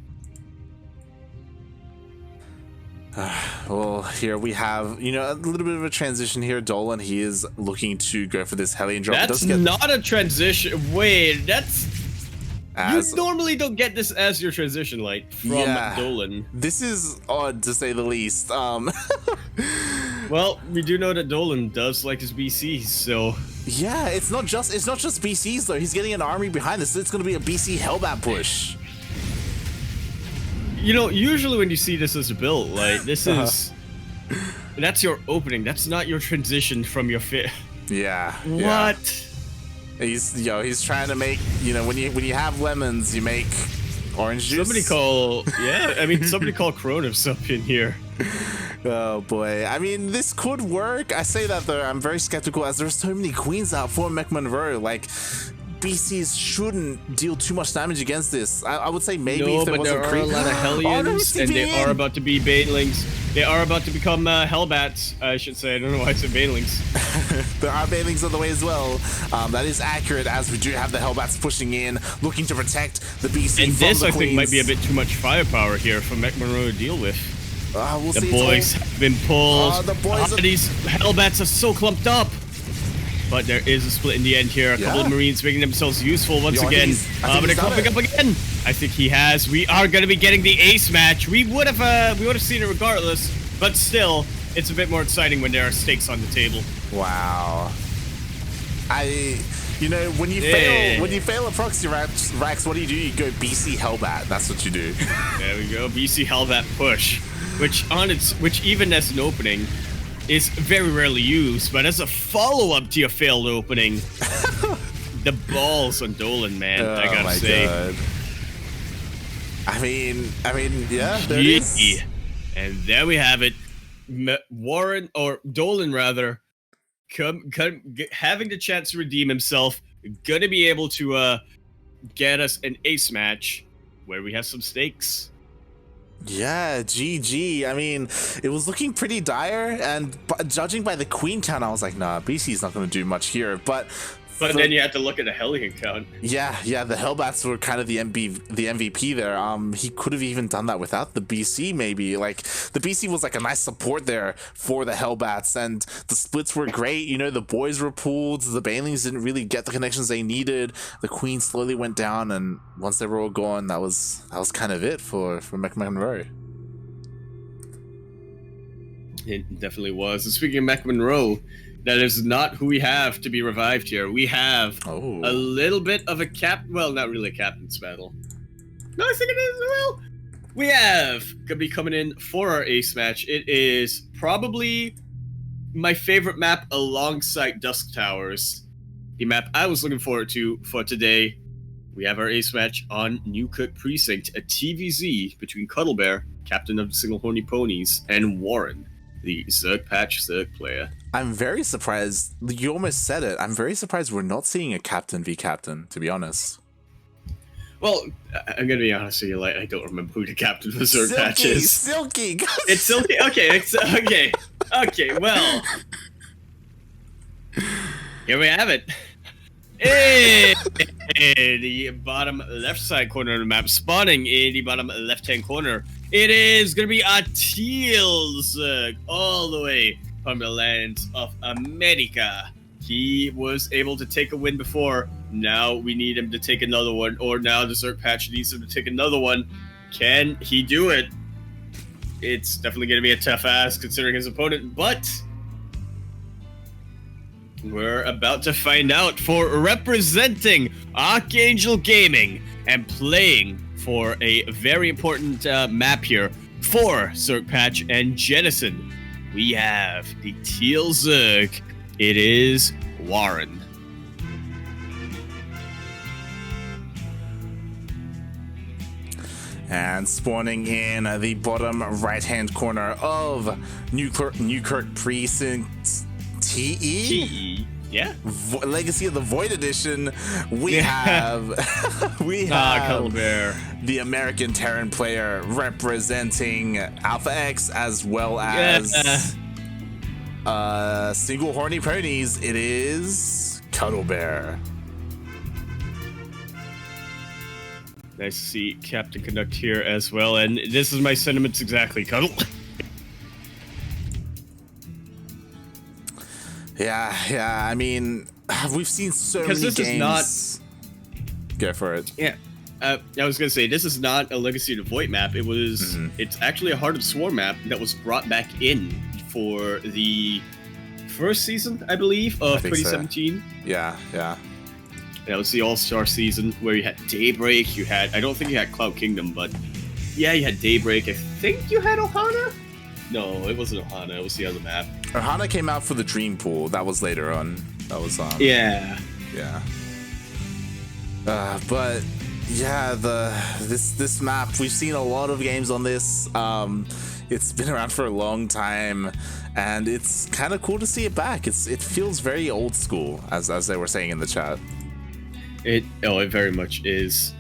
Speaker 2: Well, here we have, you know, a little bit of a transition here. Dolan, he is looking to go for this Hellion drop.
Speaker 1: That's not a transition. Wait, that's... You normally don't get this as your transition light from Dolan.
Speaker 2: This is odd, to say the least.
Speaker 1: Well, we do know that Dolan does like his BCs, so...
Speaker 2: Yeah, it's not just BCs, though. He's getting an army behind this. It's going to be a BC Hellbat push.
Speaker 1: You know, usually when you see this as a build, like, this is... That's your opening. That's not your transition from your fit.
Speaker 2: Yeah.
Speaker 1: What?
Speaker 2: Yeah. He's trying to make, you know, when you have lemons, you make orange juice.
Speaker 1: Somebody call Kronos up in here.
Speaker 2: Oh boy, I mean, this could work. I say that though, I'm very skeptical, as there's so many queens out for Mech Monroe. Like, BCs shouldn't deal too much damage against this. I would say maybe if there was a creep.
Speaker 1: There are a lot of Hellions, and they are about to be Banelings. They are about to become Hellbats, I should say. I don't know why I said Banelings.
Speaker 2: There are Banelings on the way as well. That is accurate, as we do have the Hellbats pushing in, looking to protect the BC
Speaker 1: and
Speaker 2: from
Speaker 1: this,
Speaker 2: the
Speaker 1: I
Speaker 2: queens.
Speaker 1: think, might be a bit too much firepower here for Mech Monroe to deal with.
Speaker 2: We'll
Speaker 1: the
Speaker 2: see.
Speaker 1: Boys have been pulled. These Hellbats are so clumped up. But there is a split in the end here. A couple of Marines making themselves useful once again. But they're clumping up again. I think he has. We are going to be getting the ace match. We would have seen it regardless. But still, it's a bit more exciting when there are stakes on the table.
Speaker 2: Wow. You know, when you fail a proxy racks, what do? You go BC Hellbat. That's what you do.
Speaker 1: There we go, BC Hellbat push, which even as an opening is very rarely used, but as a follow-up to your failed opening, the balls on Dolan, man. I gotta say.
Speaker 2: God. I mean, yeah. There it is.
Speaker 1: And there we have it. Dolan rather. Having the chance to redeem himself, gonna be able to get us an ace match where we have some stakes.
Speaker 2: Yeah, GG. I mean, it was looking pretty dire, and judging by the queen count, I was like, nah, BC's not gonna do much here. But
Speaker 1: But then you have to look at the Hellion count.
Speaker 2: Yeah, the Hellbats were kind of the MVP there. He could have even done that without the BC, maybe. Like, the BC was like a nice support there for the Hellbats, and the splits were great. You know, the boys were pooled, the Banelings didn't really get the connections they needed. The Queen slowly went down, and once they were all gone, that was kind of it for McMonroe.
Speaker 1: It definitely was. And speaking of McMonroe, that is not who we have to be revived here. We have a little bit of a well, not really a captain's battle. No, I think it is. Well, we have gonna be coming in for our ace match. It is probably my favorite map alongside Dusk Towers. The map I was looking forward to for today. We have our ace match on Newkirk Precinct, a TVZ between Cuddlebear, captain of the Single-Horny Ponies, and Warren, the ZergPatch Zerg player.
Speaker 2: I'm very surprised. You almost said it. I'm very surprised we're not seeing a captain v captain, to be honest.
Speaker 1: Well, I'm gonna be honest with you, like, I don't remember who the captain of the ZergPatch is.
Speaker 2: Silky!
Speaker 1: It's Silky? Okay, okay, well. Here we have it. In the bottom left side corner of the map, spawning in the bottom left hand corner, it is going to be a teal Zerg all the way from the lands of America. He was able to take a win before. Now we need him to take another one, or now the ZergPatch needs him to take another one. Can he do it? It's definitely going to be a tough ask considering his opponent, but we're about to find out. For representing Archangel Gaming and playing for a very important map here for ZergPatch and Jenasin, we have the Teal Zerg. It is Warren.
Speaker 2: And spawning in the bottom right-hand corner of Newkirk Precinct TE?
Speaker 1: Yeah.
Speaker 2: Legacy of the Void Edition. We have
Speaker 1: Cuddlebear,
Speaker 2: the American Terran player representing Alpha X, as well as Single-Horny Ponies. It is Cuddlebear.
Speaker 1: Nice to see Captain Conduct here as well, and this is my sentiments exactly, Cuddle.
Speaker 2: Yeah. I mean, we've seen so many games.
Speaker 1: Because this is not.
Speaker 2: Go for it.
Speaker 1: Yeah. I was gonna say, this is not a Legacy of the Void map. It was. It's actually a Heart of Swarm map that was brought back in for the first season, I believe, of 2017.
Speaker 2: So. Yeah.
Speaker 1: That was the All-Star season where you had Daybreak. You had. I don't think you had Cloud Kingdom, but yeah, you had Daybreak. I think you had Ohana. No, it wasn't Ohana. It was the other map.
Speaker 2: Ohana came out for the Dream Pool. That was later on. That was
Speaker 1: Yeah.
Speaker 2: But yeah, this map, we've seen a lot of games on this. It's been around for a long time, and it's kind of cool to see it back. It feels very old school, as they were saying in the chat.
Speaker 1: It very much is.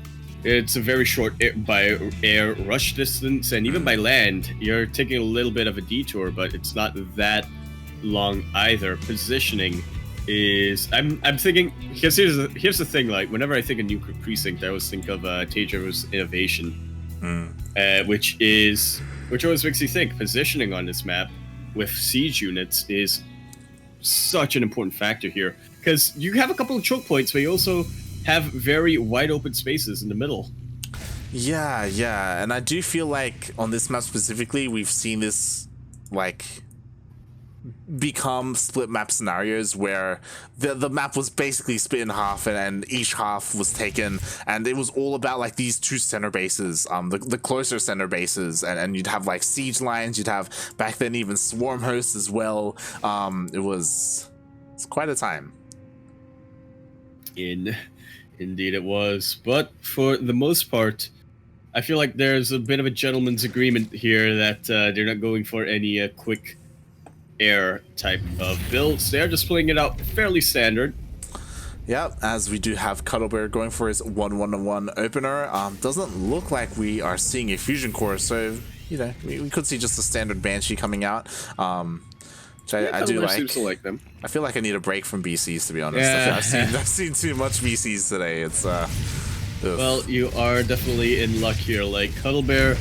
Speaker 1: It's a very short by air rush distance, and even by land, you're taking a little bit of a detour, but it's not that long either. Positioning is, I'm thinking, because here's the thing, like, whenever I think of Newkirk Precinct, I always think of Tajo's Innovation, which always makes you think positioning on this map with siege units is such an important factor here, because you have a couple of choke points, but you also have very wide open spaces in the middle.
Speaker 2: Yeah, and I do feel like on this map specifically, we've seen this like become split map scenarios where the map was basically split in half, and each half was taken, and it was all about like these two center bases, the closer center bases, and you'd have like siege lines, you'd have back then even swarm hosts as well. It's quite a time.
Speaker 1: Indeed it was, but for the most part, I feel like there's a bit of a gentleman's agreement here that they're not going for any quick air type of builds. They're just playing it out fairly standard.
Speaker 2: Yep, as we do have Cuddlebear going for his 1-1-1 opener. Doesn't look like we are seeing a fusion core, so you know we could see just a standard Banshee coming out. Which I do like.
Speaker 1: Seems to like them.
Speaker 2: I feel like I need a break from BCs, to be honest.
Speaker 1: Yeah.
Speaker 2: I've seen too much BCs today. It's
Speaker 1: well, you are definitely in luck here. Like, Cuddle Bear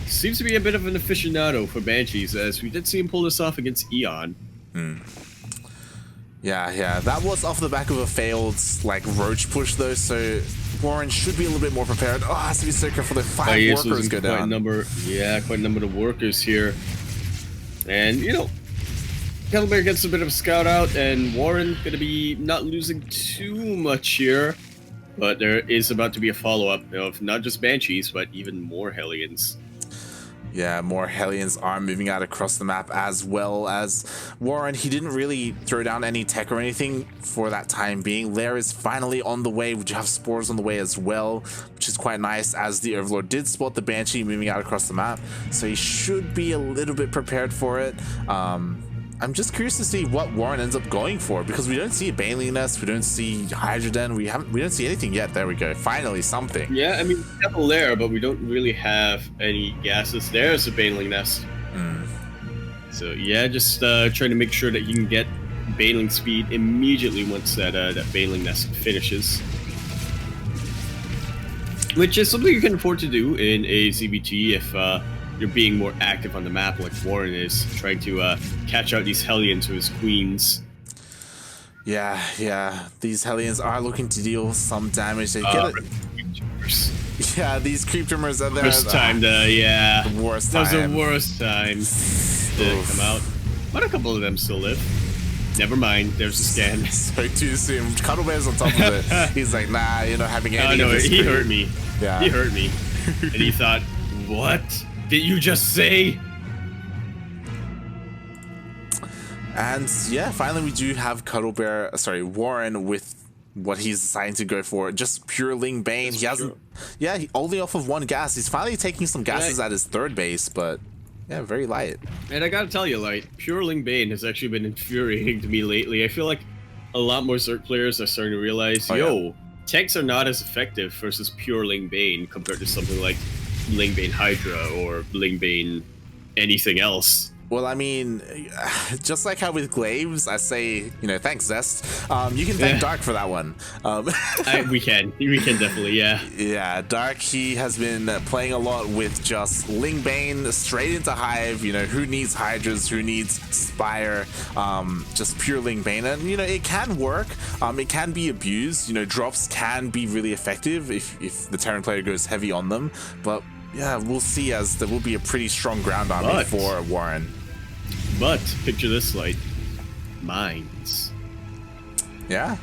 Speaker 1: seems to be a bit of an aficionado for Banshees, as we did see him pull this off against Eon.
Speaker 2: Yeah, that was off the back of a failed, like, roach push, though, so Warren should be a little bit more prepared. Oh, has to be so careful. The 5 workers go down.
Speaker 1: Quite a number of workers here. And, you know, Cuddle Bear gets a bit of a scout out, and Warren gonna be not losing too much here. But there is about to be a follow-up of not just Banshees, but even more Hellions.
Speaker 2: Yeah, more Hellions are moving out across the map, as well as Warren. He didn't really throw down any tech or anything for that time being. Lair is finally on the way. We do have Spores on the way as well, which is quite nice, as the Overlord did spot the Banshee moving out across the map. So he should be a little bit prepared for it. I'm just curious to see what Warren ends up going for, because we don't see a Baneling Nest, we don't see Hydra Den, we don't see anything yet. There we go, finally something.
Speaker 1: Yeah, I mean, we have a lair, but we don't really have any gases. There's a Baneling Nest. So yeah, just trying to make sure that you can get Baneling speed immediately once that Baneling Nest finishes. Which is something you can afford to do in a ZBT if you're being more active on the map, like Warren is, trying to catch out these Hellions with his queens.
Speaker 2: Yeah, these Hellions are looking to deal some damage. They get it. Yeah, these creep trimmers are there.
Speaker 1: Worst time to,
Speaker 2: the worst time.
Speaker 1: That was the worst time to come out. But a couple of them still live. Never mind, there's a scan.
Speaker 2: So too soon. Cuddle Bear's on top of it. He's like, nah, you're not having any of this.
Speaker 1: He hurt me.
Speaker 2: Yeah.
Speaker 1: He hurt me. And he thought, what did you just say?
Speaker 2: And yeah, finally we do have Warren with what he's deciding to go for. Just pure Ling Bane. He hasn't, only off of 1 gas. He's finally taking some gases at his 3rd base, but yeah, very light.
Speaker 1: And I gotta tell you, like, pure Ling Bane has actually been infuriating to me lately. I feel like a lot more Zerg players are starting to realize, tanks are not as effective versus pure Ling Bane compared to something like Ling Bane Hydra or Ling Bane anything else.
Speaker 2: Well, I mean, just like how with Glaives, I say, thanks, Zest. You can thank Dark for that one.
Speaker 1: We can definitely, yeah.
Speaker 2: Yeah, Dark, he has been playing a lot with just Ling Bane straight into Hive. Who needs Hydras, who needs Spire, just pure Ling Bane. And, it can work. It can be abused. Drops can be really effective if the Terran player goes heavy on them. But yeah, we'll see, as there will be a pretty strong ground army for Warren.
Speaker 1: But picture this, like, mines.
Speaker 2: Yeah.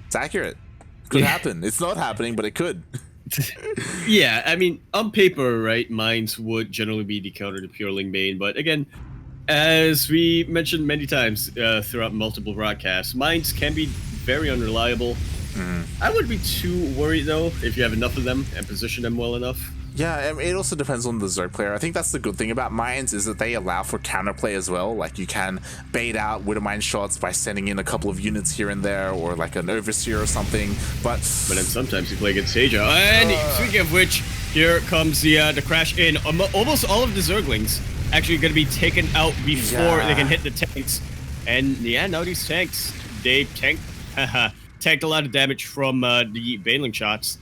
Speaker 2: It's accurate. Could happen. It's not happening, but it could.
Speaker 1: Yeah, I mean, on paper, right, mines would generally be the counter to pure Ling Bane, but again, as we mentioned many times throughout multiple broadcasts, mines can be very unreliable. I wouldn't be too worried, though, if you have enough of them and position them well enough.
Speaker 2: Yeah, it also depends on the Zerg player. I think that's the good thing about mines, is that they allow for counterplay as well. Like, you can bait out Widowmine shots by sending in a couple of units here and there, or like an Overseer or something. But
Speaker 1: then sometimes you play against Seja. And speaking of which, here comes the crash in. Almost all of the Zerglings actually going to be taken out before they can hit the tanks. And yeah, now these tanks, they tanked a lot of damage from the Baneling shots.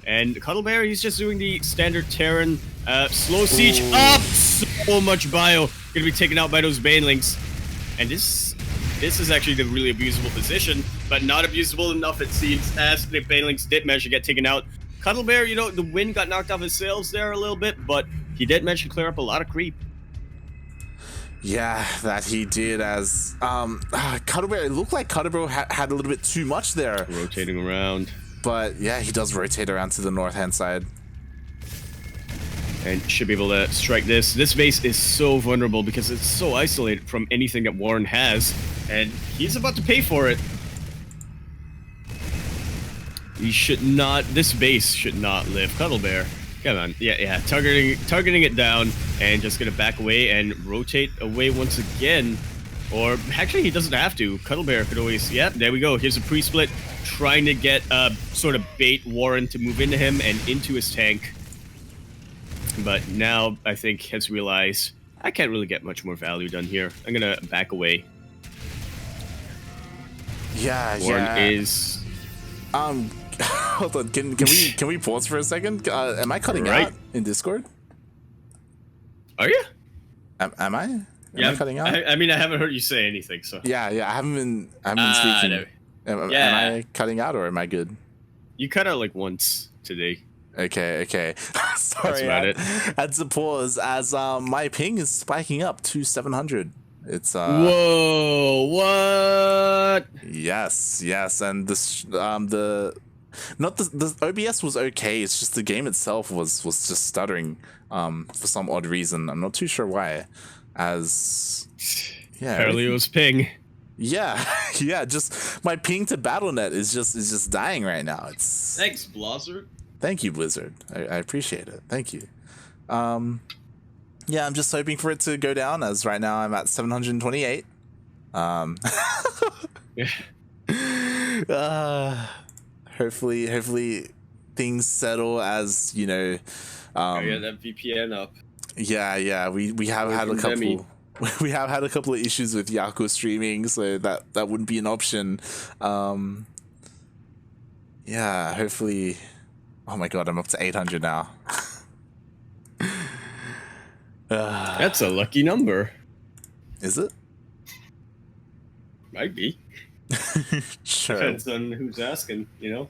Speaker 1: And Cuddle Bear, he's just doing the standard Terran slow siege up. So much bio gonna be taken out by those Banelings. And this is actually the really abusable position, but not abusable enough, it seems, as the Banelings did manage to get taken out. Cuddle Bear, the wind got knocked off his sails there a little bit, but he did manage to clear up a lot of creep.
Speaker 2: Yeah, that he did, as Cuddle Bear, it looked like Cuddle Bear had a little bit too much there.
Speaker 1: Rotating around.
Speaker 2: But yeah, he does rotate around to the north-hand side.
Speaker 1: And should be able to strike this. This base is so vulnerable because it's so isolated from anything that Warren has. And he's about to pay for it. This base should not live. Cuddle Bear. Come on. Yeah. Targeting it down and just gonna back away and rotate away once again. Or actually, he doesn't have to. Cuddle Bear could always... Yep, there we go. Here's a pre-split, trying to get sort of bait Warren to move into him and into his tank. But now, I think, has realized I can't really get much more value done here. I'm gonna back away.
Speaker 2: Yeah,
Speaker 1: Warren
Speaker 2: yeah.
Speaker 1: is...
Speaker 2: Hold on. Can we pause for a second? Am I cutting out in Discord?
Speaker 1: Are you?
Speaker 2: Am I? Am I cutting out?
Speaker 1: I mean, I haven't heard you say anything, so.
Speaker 2: Yeah. I haven't been speaking. Am I cutting out or am I good?
Speaker 1: You cut out like once today.
Speaker 2: Okay. Sorry,
Speaker 1: That's about it.
Speaker 2: Had to pause as my ping is spiking up to 700. It's
Speaker 1: Whoa! What?
Speaker 2: Yes, and this the OBS was okay. It's just the game itself was just stuttering for some odd reason. I'm not too sure why. As
Speaker 1: Apparently it was ping.
Speaker 2: Yeah, just my ping to BattleNet is just dying right now. It's
Speaker 1: Thanks, Blizzard.
Speaker 2: Thank you, Blizzard. I appreciate it. Thank you. Yeah, I'm just hoping for it to go down, as right now I'm at 728. Hopefully things settle as, you know.
Speaker 1: Get that VPN up.
Speaker 2: Yeah. We have had a couple. We have had a couple of issues with Yakuzaku streaming, so that wouldn't be an option. Yeah, hopefully. Oh my god, I'm up to 800 now.
Speaker 1: That's a lucky number.
Speaker 2: Is it?
Speaker 1: Might be.
Speaker 2: Sure.
Speaker 1: Depends on who's asking, you know?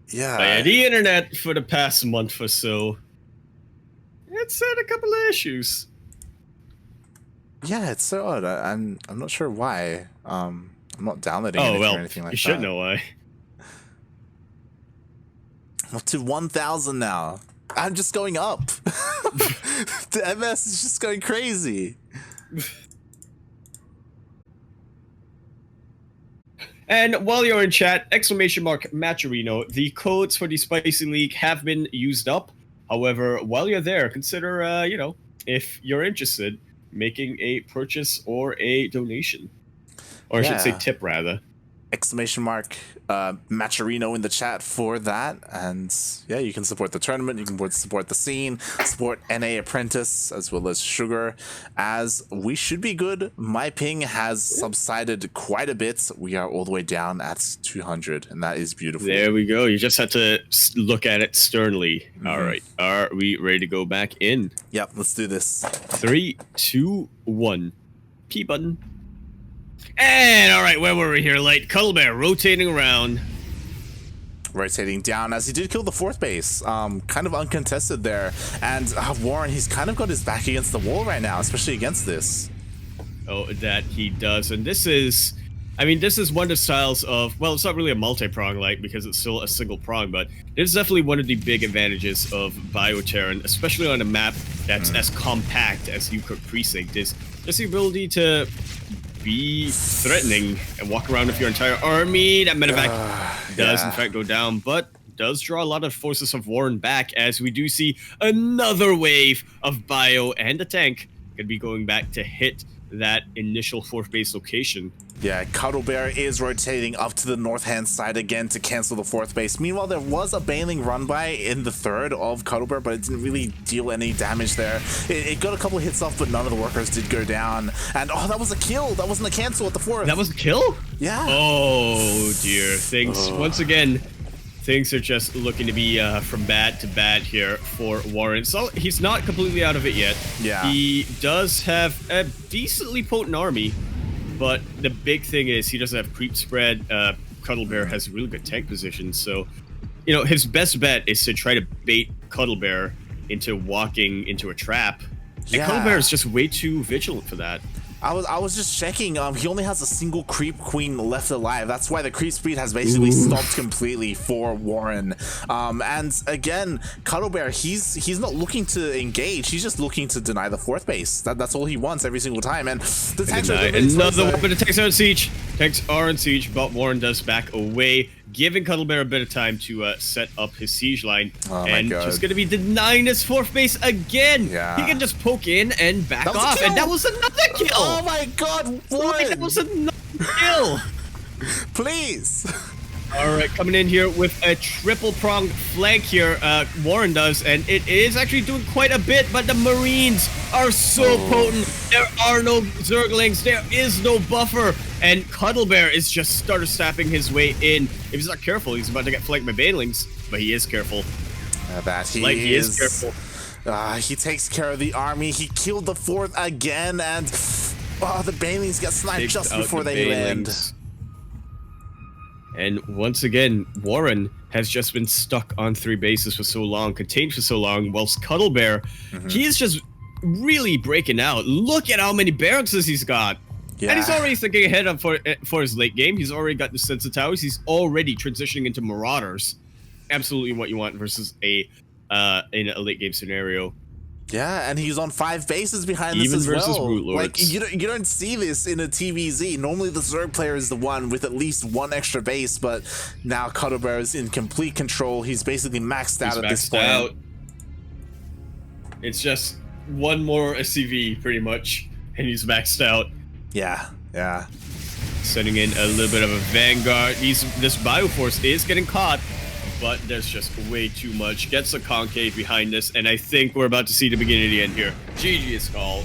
Speaker 2: Yeah.
Speaker 1: By the internet for the past month or so, it's had a couple of issues.
Speaker 2: Yeah, it's so odd. I'm not sure why. I'm not downloading anything or anything like that.
Speaker 1: You should know why.
Speaker 2: I'm up to 1,000 now. I'm just going up. The MS is just going crazy.
Speaker 1: And while you're in chat, !Maturino, the codes for the Spicy League have been used up. However, while you're there, consider, you know, if you're interested, making a purchase or a donation. Or I should say tip, rather.
Speaker 2: !Maturino in the chat for that. And yeah, you can support the tournament, you can support the scene, support NA Apprentice, as well as Sugar, as we should be good. My ping has subsided quite a bit. We are all the way down at 200, and that is beautiful.
Speaker 1: There we go. You just had to look at it sternly. All right. Are we ready to go back in?
Speaker 2: Yep, let's do this.
Speaker 1: 3, 2, 1. P button. And all right, where were we here? Light Cuddlebear rotating around.
Speaker 2: Rotating down, as he did kill the fourth base. Kind of uncontested there. And Warren, he's kind of got his back against the wall right now, especially against this.
Speaker 1: Oh, that he does. And this is, I mean, this is one of the styles of, well, it's not really a multi-prong light because it's still a single prong, but it's definitely one of the big advantages of Bioterran, especially on a map that's as compact as Yukon Precinct, is just the ability to be threatening and walk around with your entire army. That medevac does in fact go down, but does draw a lot of forces of Warren back, as we do see another wave of Bio and the tank gonna be going back to hit that initial fourth base location.
Speaker 2: Yeah, Cuddlebear is rotating up to the north-hand side again to cancel the fourth base. Meanwhile, there was a bailing run-by in the third of Cuddlebear, but it didn't really deal any damage there. It got a couple of hits off, but none of the workers did go down. And, oh, that was a kill! That wasn't a cancel at the fourth!
Speaker 1: That was a kill?
Speaker 2: Yeah.
Speaker 1: Oh, dear. Things, once again, things are just looking to be from bad to bad here for Warren. So, he's not completely out of it yet.
Speaker 2: Yeah.
Speaker 1: He does have a decently potent army. But the big thing is he doesn't have creep spread. Cuddlebear has really good tank position, so you know his best bet is to try to bait Cuddlebear into walking into a trap. And Cuddlebear is just way too vigilant for that.
Speaker 2: I was just checking. He only has a single creep queen left alive. That's why the creep speed has basically stopped completely for Warren. And again, Cuddlebear, he's not looking to engage. He's just looking to deny the fourth base. That's all he wants every single time. And the tanks are
Speaker 1: another weapon. The tanks are in siege. Tanks are in siege, but Warren does back away, giving Cuddlebear a bit of time to set up his siege line. And just going to be denying his fourth base again.
Speaker 2: Yeah.
Speaker 1: He can just poke in and back off. And that was another kill.
Speaker 2: Oh my god, Warren!
Speaker 1: That was another kill.
Speaker 2: Please.
Speaker 1: All right, coming in here with a triple pronged flank here, Warren does, and it is actually doing quite a bit, but the Marines are so potent. There are no Zerglings, there is no buffer, and Cuddlebear is just stutter snapping his way in. If he's not careful, he's about to get flanked by Banelings, but he is careful.
Speaker 2: He
Speaker 1: is careful.
Speaker 2: He takes care of the army. He killed the 4th again, and the Banelings get sniped just before they land.
Speaker 1: And once again, Warren has just been stuck on 3 bases for so long, contained for so long, whilst Cuddlebear, he is just really breaking out. Look at how many barracks he's got. Yeah. And he's already thinking ahead for his late game. He's already got the Sensor Towers. He's already transitioning into Marauders. Absolutely what you want versus in a late game scenario.
Speaker 2: Yeah, and he's on 5 bases behind this as well. Root Lords. Like you don't see this in a TVZ. Normally the Zerg player is the one with at least 1 extra base, but now Cuddlebear is in complete control. He's basically maxed out at this point.
Speaker 1: It's just 1 more SCV pretty much, and he's maxed out.
Speaker 2: Yeah.
Speaker 1: Sending in a little bit of a Vanguard. This Bioforce is getting caught, but there's just way too much. Gets a concave behind this, and I think we're about to see the beginning of the end here. GG is called.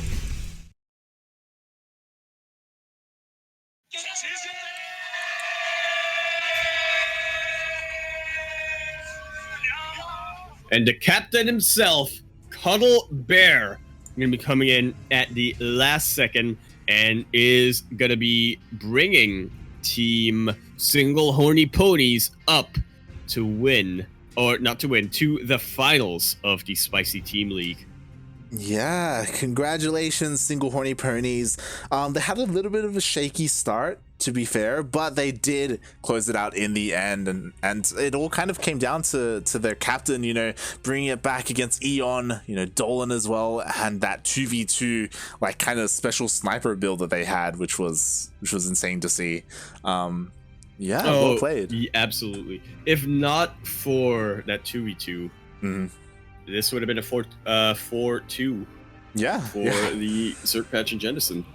Speaker 1: And the captain himself, Cuddlebear, going to be coming in at the last second and is going to be bringing Team Single-Horny Ponies up to win, or not to win, to the finals of the Spicy Team League.
Speaker 2: Yeah, congratulations, Single-Horny Ponies. They had a little bit of a shaky start, to be fair, but they did close it out in the end, and it all kind of came down to their captain, you know, bringing it back against Eon, you know, Dolan as well, and that 2v2 like kind of special sniper build that they had, which was insane to see. Yeah, well played.
Speaker 1: Yeah, absolutely. If not for that 2v2, this would have been a 4-2.
Speaker 2: Yeah,
Speaker 1: for the ZergPatch and Jenasin.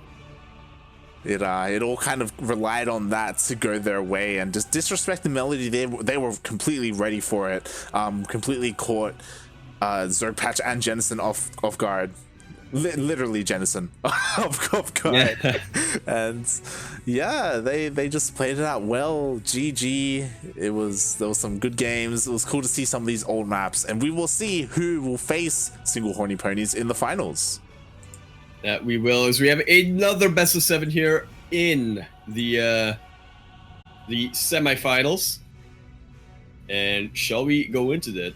Speaker 2: It all kind of relied on that to go their way, and just disrespect the melody. They were completely ready for it. Completely caught ZergPatch and Jenasin off guard. Literally Jenasin off guard. Yeah. And yeah, they just played it out well. GG. There was some good games. It was cool to see some of these old maps, and we will see who will face Single-Horny Ponies in the finals.
Speaker 1: That we will, as we have another best of 7 here in the semifinals. And shall we go into that?